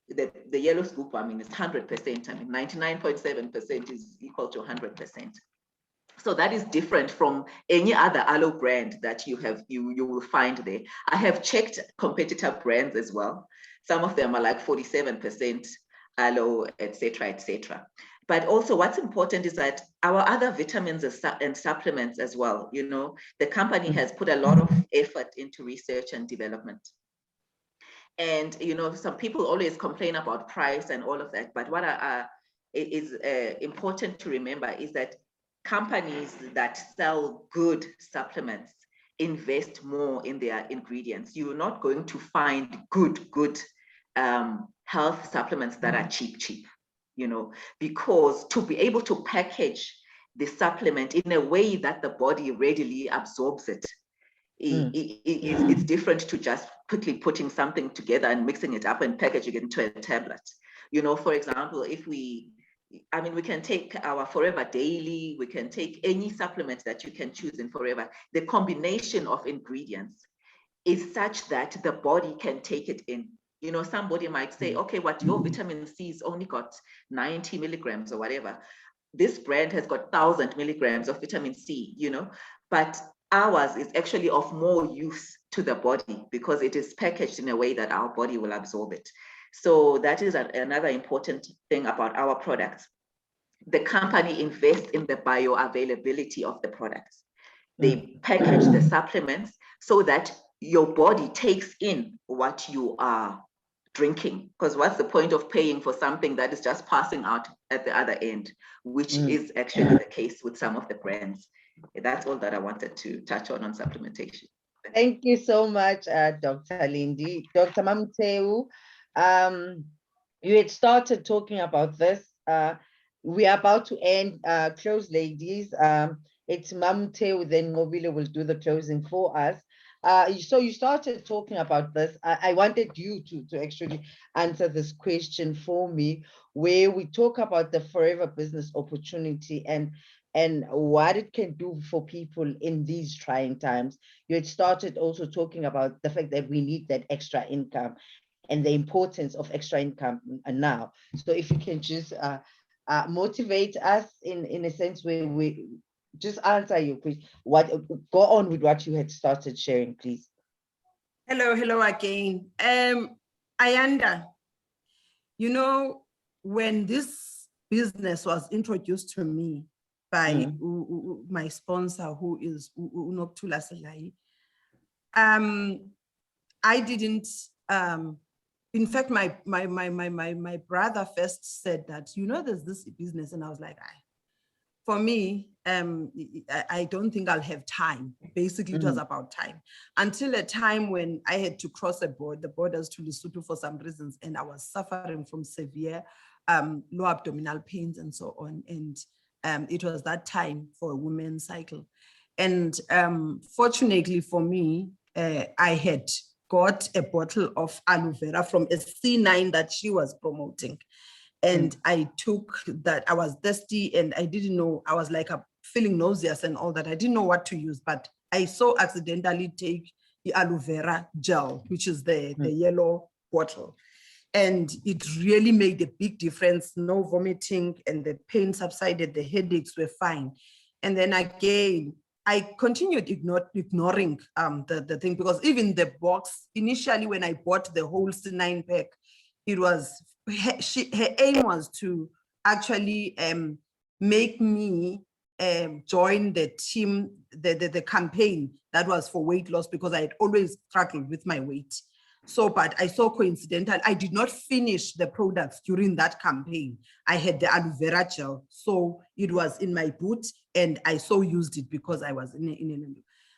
the yellow scoop, is 100%. 99.7% is equal to 100%. So that is different from any other aloe brand that you will find there. I have checked competitor brands as well. Some of them are like 47% aloe, etc., etc. But also what's important is that our other vitamins and supplements as well, the company has put a lot of effort into research and development. And, some people always complain about price and all of that. But what is important to remember is that companies that sell good supplements invest more in their ingredients. You're not going to find good health supplements that are cheap, because to be able to package the supplement in a way that the body readily absorbs it, it's different to just quickly putting something together and mixing it up and packaging it into a tablet. For example, if we can take our Forever Daily, we can take any supplement that you can choose in Forever. The combination of ingredients is such that the body can take it in. Somebody might say, okay, what your vitamin C is only got 90 milligrams or whatever. This brand has got 1,000 milligrams of vitamin C, but ours is actually of more use to the body because it is packaged in a way that our body will absorb it. So that is another important thing about our products. The company invests in the bioavailability of the products. They package the supplements so that your body takes in what you are drinking. Because what's the point of paying for something that is just passing out at the other end, which is actually the case with some of the brands. That's all that I wanted to touch on supplementation. Thank you so much, Dr. Lindy. Dr. Mamteu, you had started talking about this. We are about to end, close, ladies. It's Mamteu, then Mobile will do the closing for us. So you started talking about this. I wanted you to actually answer this question for me, where we talk about the forever business opportunity and what it can do for people in these trying times. You had started also talking about the fact that we need that extra income and the importance of extra income now. So if you can just motivate us in a sense where we just answer your question, go on with what you had started sharing, please. Hello again. Ayanda, when this business was introduced to me by my sponsor, who is Unoktula Selai, I didn't, in fact, my brother first said that, there's this business, and I was like, For me, I don't think I'll have time. Basically, it was about time. Until a time when I had to cross the borders to Lesotho for some reasons, and I was suffering from severe low abdominal pains and so on. And it was that time for a women's cycle. And fortunately for me, I had got a bottle of aloe vera from a C9 that she was promoting. And I took that. I was thirsty and I didn't know, I was like feeling nauseous and all that. I didn't know what to use, but I so accidentally take the aloe vera gel, which is the yellow bottle. And it really made a big difference. No vomiting, and the pain subsided, the headaches were fine. And then again, I continued ignoring the thing, because even the box, initially when I bought the whole C9 pack, it was, her aim was to actually make me join the team, the campaign that was for weight loss, because I had always struggled with my weight. So, but I saw coincidental, I did not finish the products during that campaign. I had the aloe vera gel, so it was in my boot, and I so used it because I was in.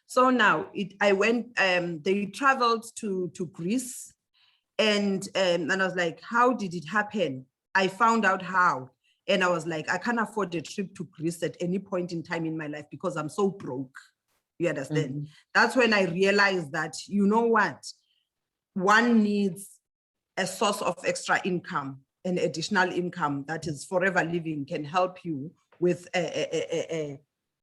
So now I went, they traveled to Greece, and I was like, how did it happen? I found out how, and I was like, I can't afford a trip to Greece at any point in time in my life because I'm so broke. You understand? That's when I realized that, you know what? One needs a source of extra income, an additional income that is Forever Living can help you with.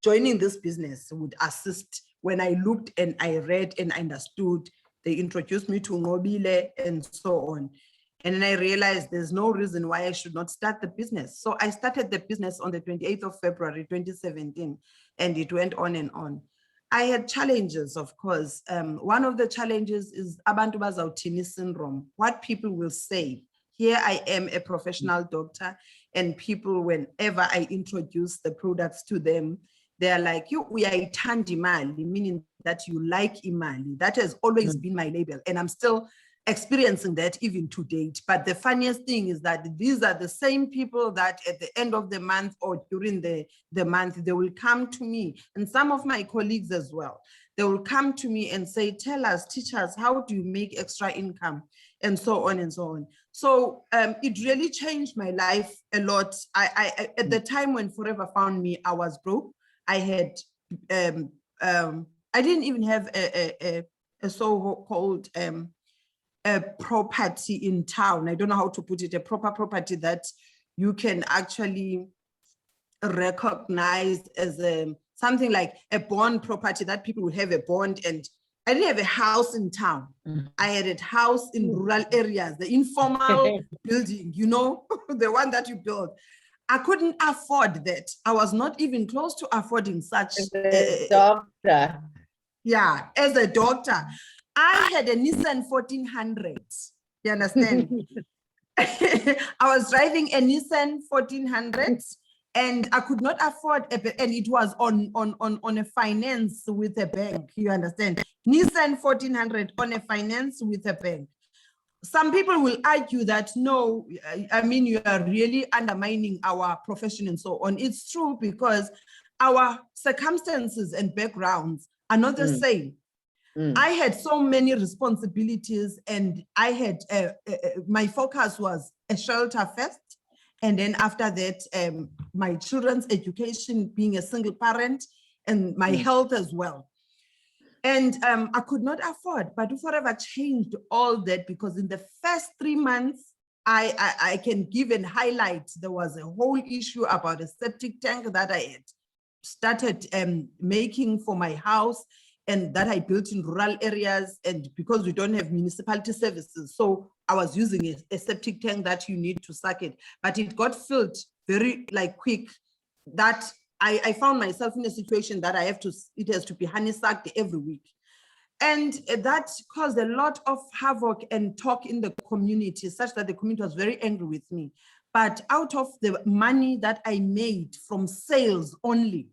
Joining this business would assist. When I looked and I read and understood, they introduced me to Nobile and so on. And then I realized there's no reason why I should not start the business. So I started the business on the 28th of February, 2017, and it went on and on. I had challenges, of course. One of the challenges is abantu bazawuthini syndrome, what people will say. Here I am, a professional doctor, and people, whenever I introduce the products to them, they're like, we are ithanda imali, meaning that you like imali. That has always been my label, and I'm still experiencing that even to date. But the funniest thing is that these are the same people that at the end of the month or during the month, they will come to me, and some of my colleagues as well. They will come to me and say, tell us, teach us, how do you make extra income? And so on and so on. So it really changed my life a lot. I at the time when Forever found me, I was broke. I had, I didn't even have a so-called a property in town. I don't know how to put it, a proper property that you can actually recognize as something like a bond property that people will have a bond. And I didn't have a house in town. I had a house in rural areas, the informal building, you know, the one that you build. I couldn't afford that. I was not even close to affording such a doctor. Yeah, as a doctor. I had a Nissan 1400. You understand? I was driving a Nissan 1400, and I could not afford and it was on a finance with a bank. You understand? Nissan 1400 on a finance with a bank. Some people will argue that, no, I mean, you are really undermining our profession and so on. It's true, because our circumstances and backgrounds are not the same. I had so many responsibilities, and I had, my focus was a shelter first. And then after that, my children's education, being a single parent, and my health as well. And I could not afford, but Forever changed all that, because in the first 3 months, I can give and highlight, there was a whole issue about a septic tank that I had started making for my house, and that I built in rural areas, and because we don't have municipality services, so I was using a septic tank that you need to suck it, but it got filled very quick, that I found myself in a situation that it has to be honey sucked every week. And that caused a lot of havoc and talk in the community, such that the community was very angry with me. But out of the money that I made from sales only,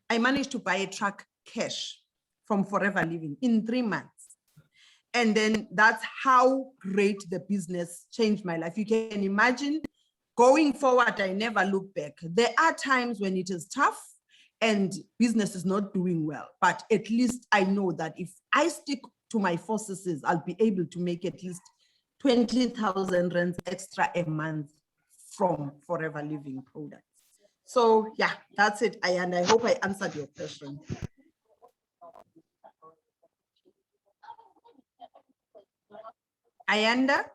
I managed to buy a truck cash from Forever Living in 3 months. And then that's how great the business changed my life. You can imagine going forward, I never look back. There are times when it is tough and business is not doing well, but at least I know that if I stick to my forces, I'll be able to make at least 20,000 rands extra a month from Forever Living products. So yeah, that's it. And I hope I answered your question. Ayanda?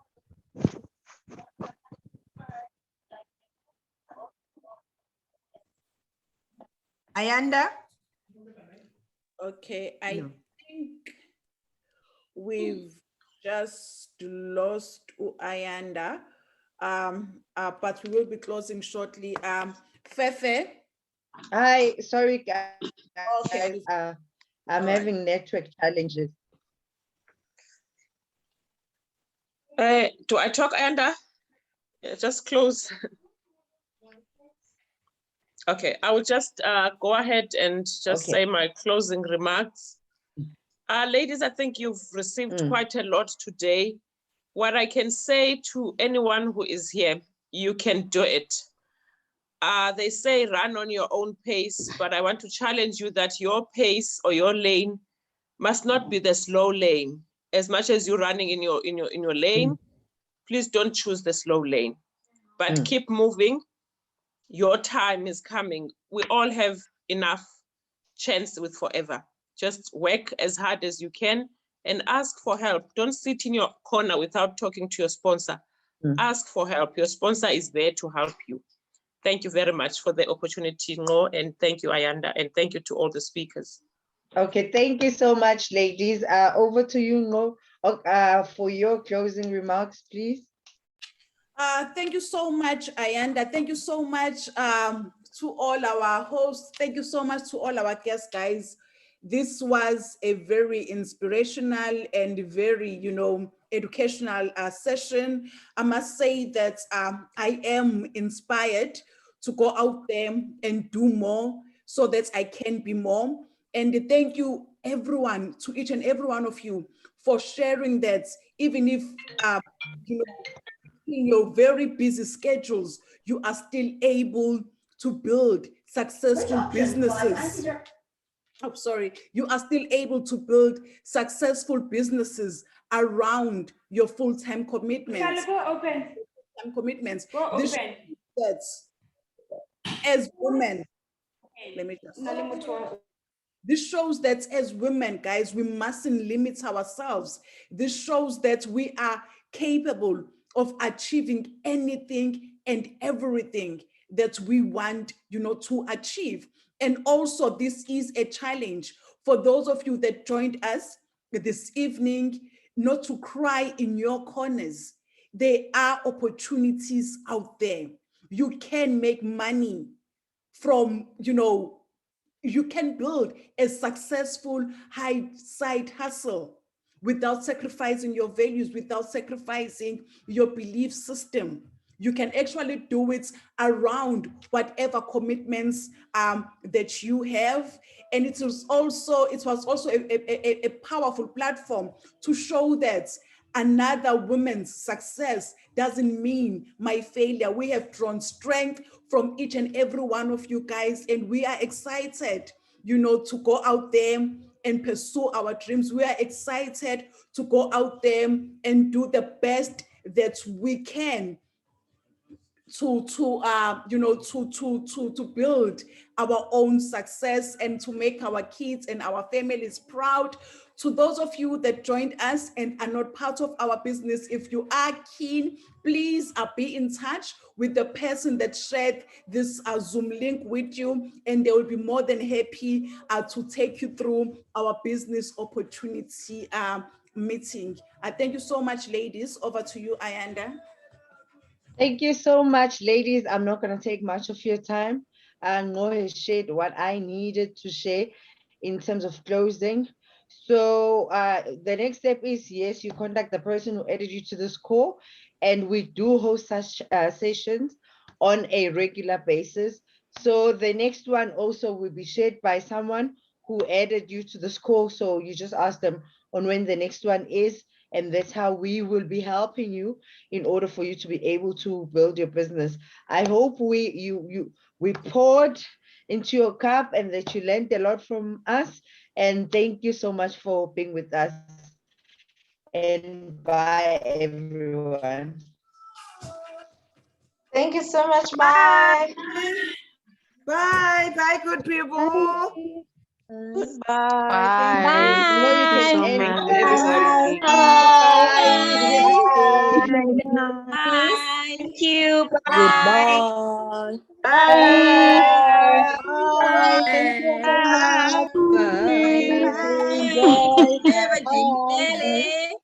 Ayanda? Okay, I No. think we've just lost Ayanda, but we will be closing shortly. Fefe. Hi, sorry guys, Okay. I'm All right. having network challenges. Do I talk, Ayanda? Yeah, just close. Okay, I will just go ahead and just Okay. say my closing remarks. Ladies, I think you've received quite a lot today. What I can say to anyone who is here, you can do it. They say run on your own pace, but I want to challenge you that your pace or your lane must not be the slow lane. As much as you're running in your lane, please don't choose the slow lane, but keep moving. Your time is coming. We all have enough chance with Forever. Just work as hard as you can and ask for help. Don't sit in your corner without talking to your sponsor. Ask for help. Your sponsor is there to help you. Thank you very much for the opportunity, Ngo, and thank you, Ayanda, and thank you to all the speakers. Okay, thank you so much, ladies. Over to you, Ngo, for your closing remarks, please. Thank you so much, Ayanda. Thank you so much to all our hosts. Thank you so much to all our guests, guys. This was a very inspirational and very, educational session. I must say that I am inspired to go out there and do more so that I can be more. And thank you, everyone, to each and every one of you for sharing that, even if, in your very busy schedules, you are still able to build successful businesses. Oh, sorry. You are still able to build successful businesses around your full-time commitments. Go open. Full-time commitments. Go open. That as women, let me just. This shows that as women, guys, we mustn't limit ourselves. This shows that we are capable of achieving anything and everything that we want, to achieve. And also, this is a challenge for those of you that joined us this evening, not to cry in your corners. There are opportunities out there. You can make money from, you can build a successful high side hustle without sacrificing your values, without sacrificing your belief system. You can actually do it around whatever commitments that you have. And it was also a powerful platform to show that another woman's success doesn't mean my failure. We have drawn strength from each and every one of you guys, and we are excited, to go out there and pursue our dreams. We are excited to go out there and do the best that we can to build our own success and to make our kids and our families proud. To those of you that joined us and are not part of our business, if you are keen, please be in touch with the person that shared this Zoom link with you, and they will be more than happy to take you through our business opportunity meeting. Thank you so much, ladies. Over to you, Ayanda. Thank you so much, ladies. I'm not going to take much of your time. Ngo has shared what I needed to share in terms of closing. So the next step is, yes, you contact the person who added you to this call, and we do host such sessions on a regular basis. So the next one also will be shared by someone who added you to this call. So you just ask them on when the next one is, And that's how we will be helping you in order for you to be able to build your business. I hope we poured into your cup and that you learned a lot from us. And thank you so much for being with us. And bye, everyone. Thank you so much. Bye. Bye. Bye, good people. Goodbye. Bye. You know you Bye. can so end much, with everybody. bye. Bye. Thank you. Bye. Goodbye. Bye. Bye. Thank you very Bye. much. Bye. Please enjoy. Bye. Bye. Bye.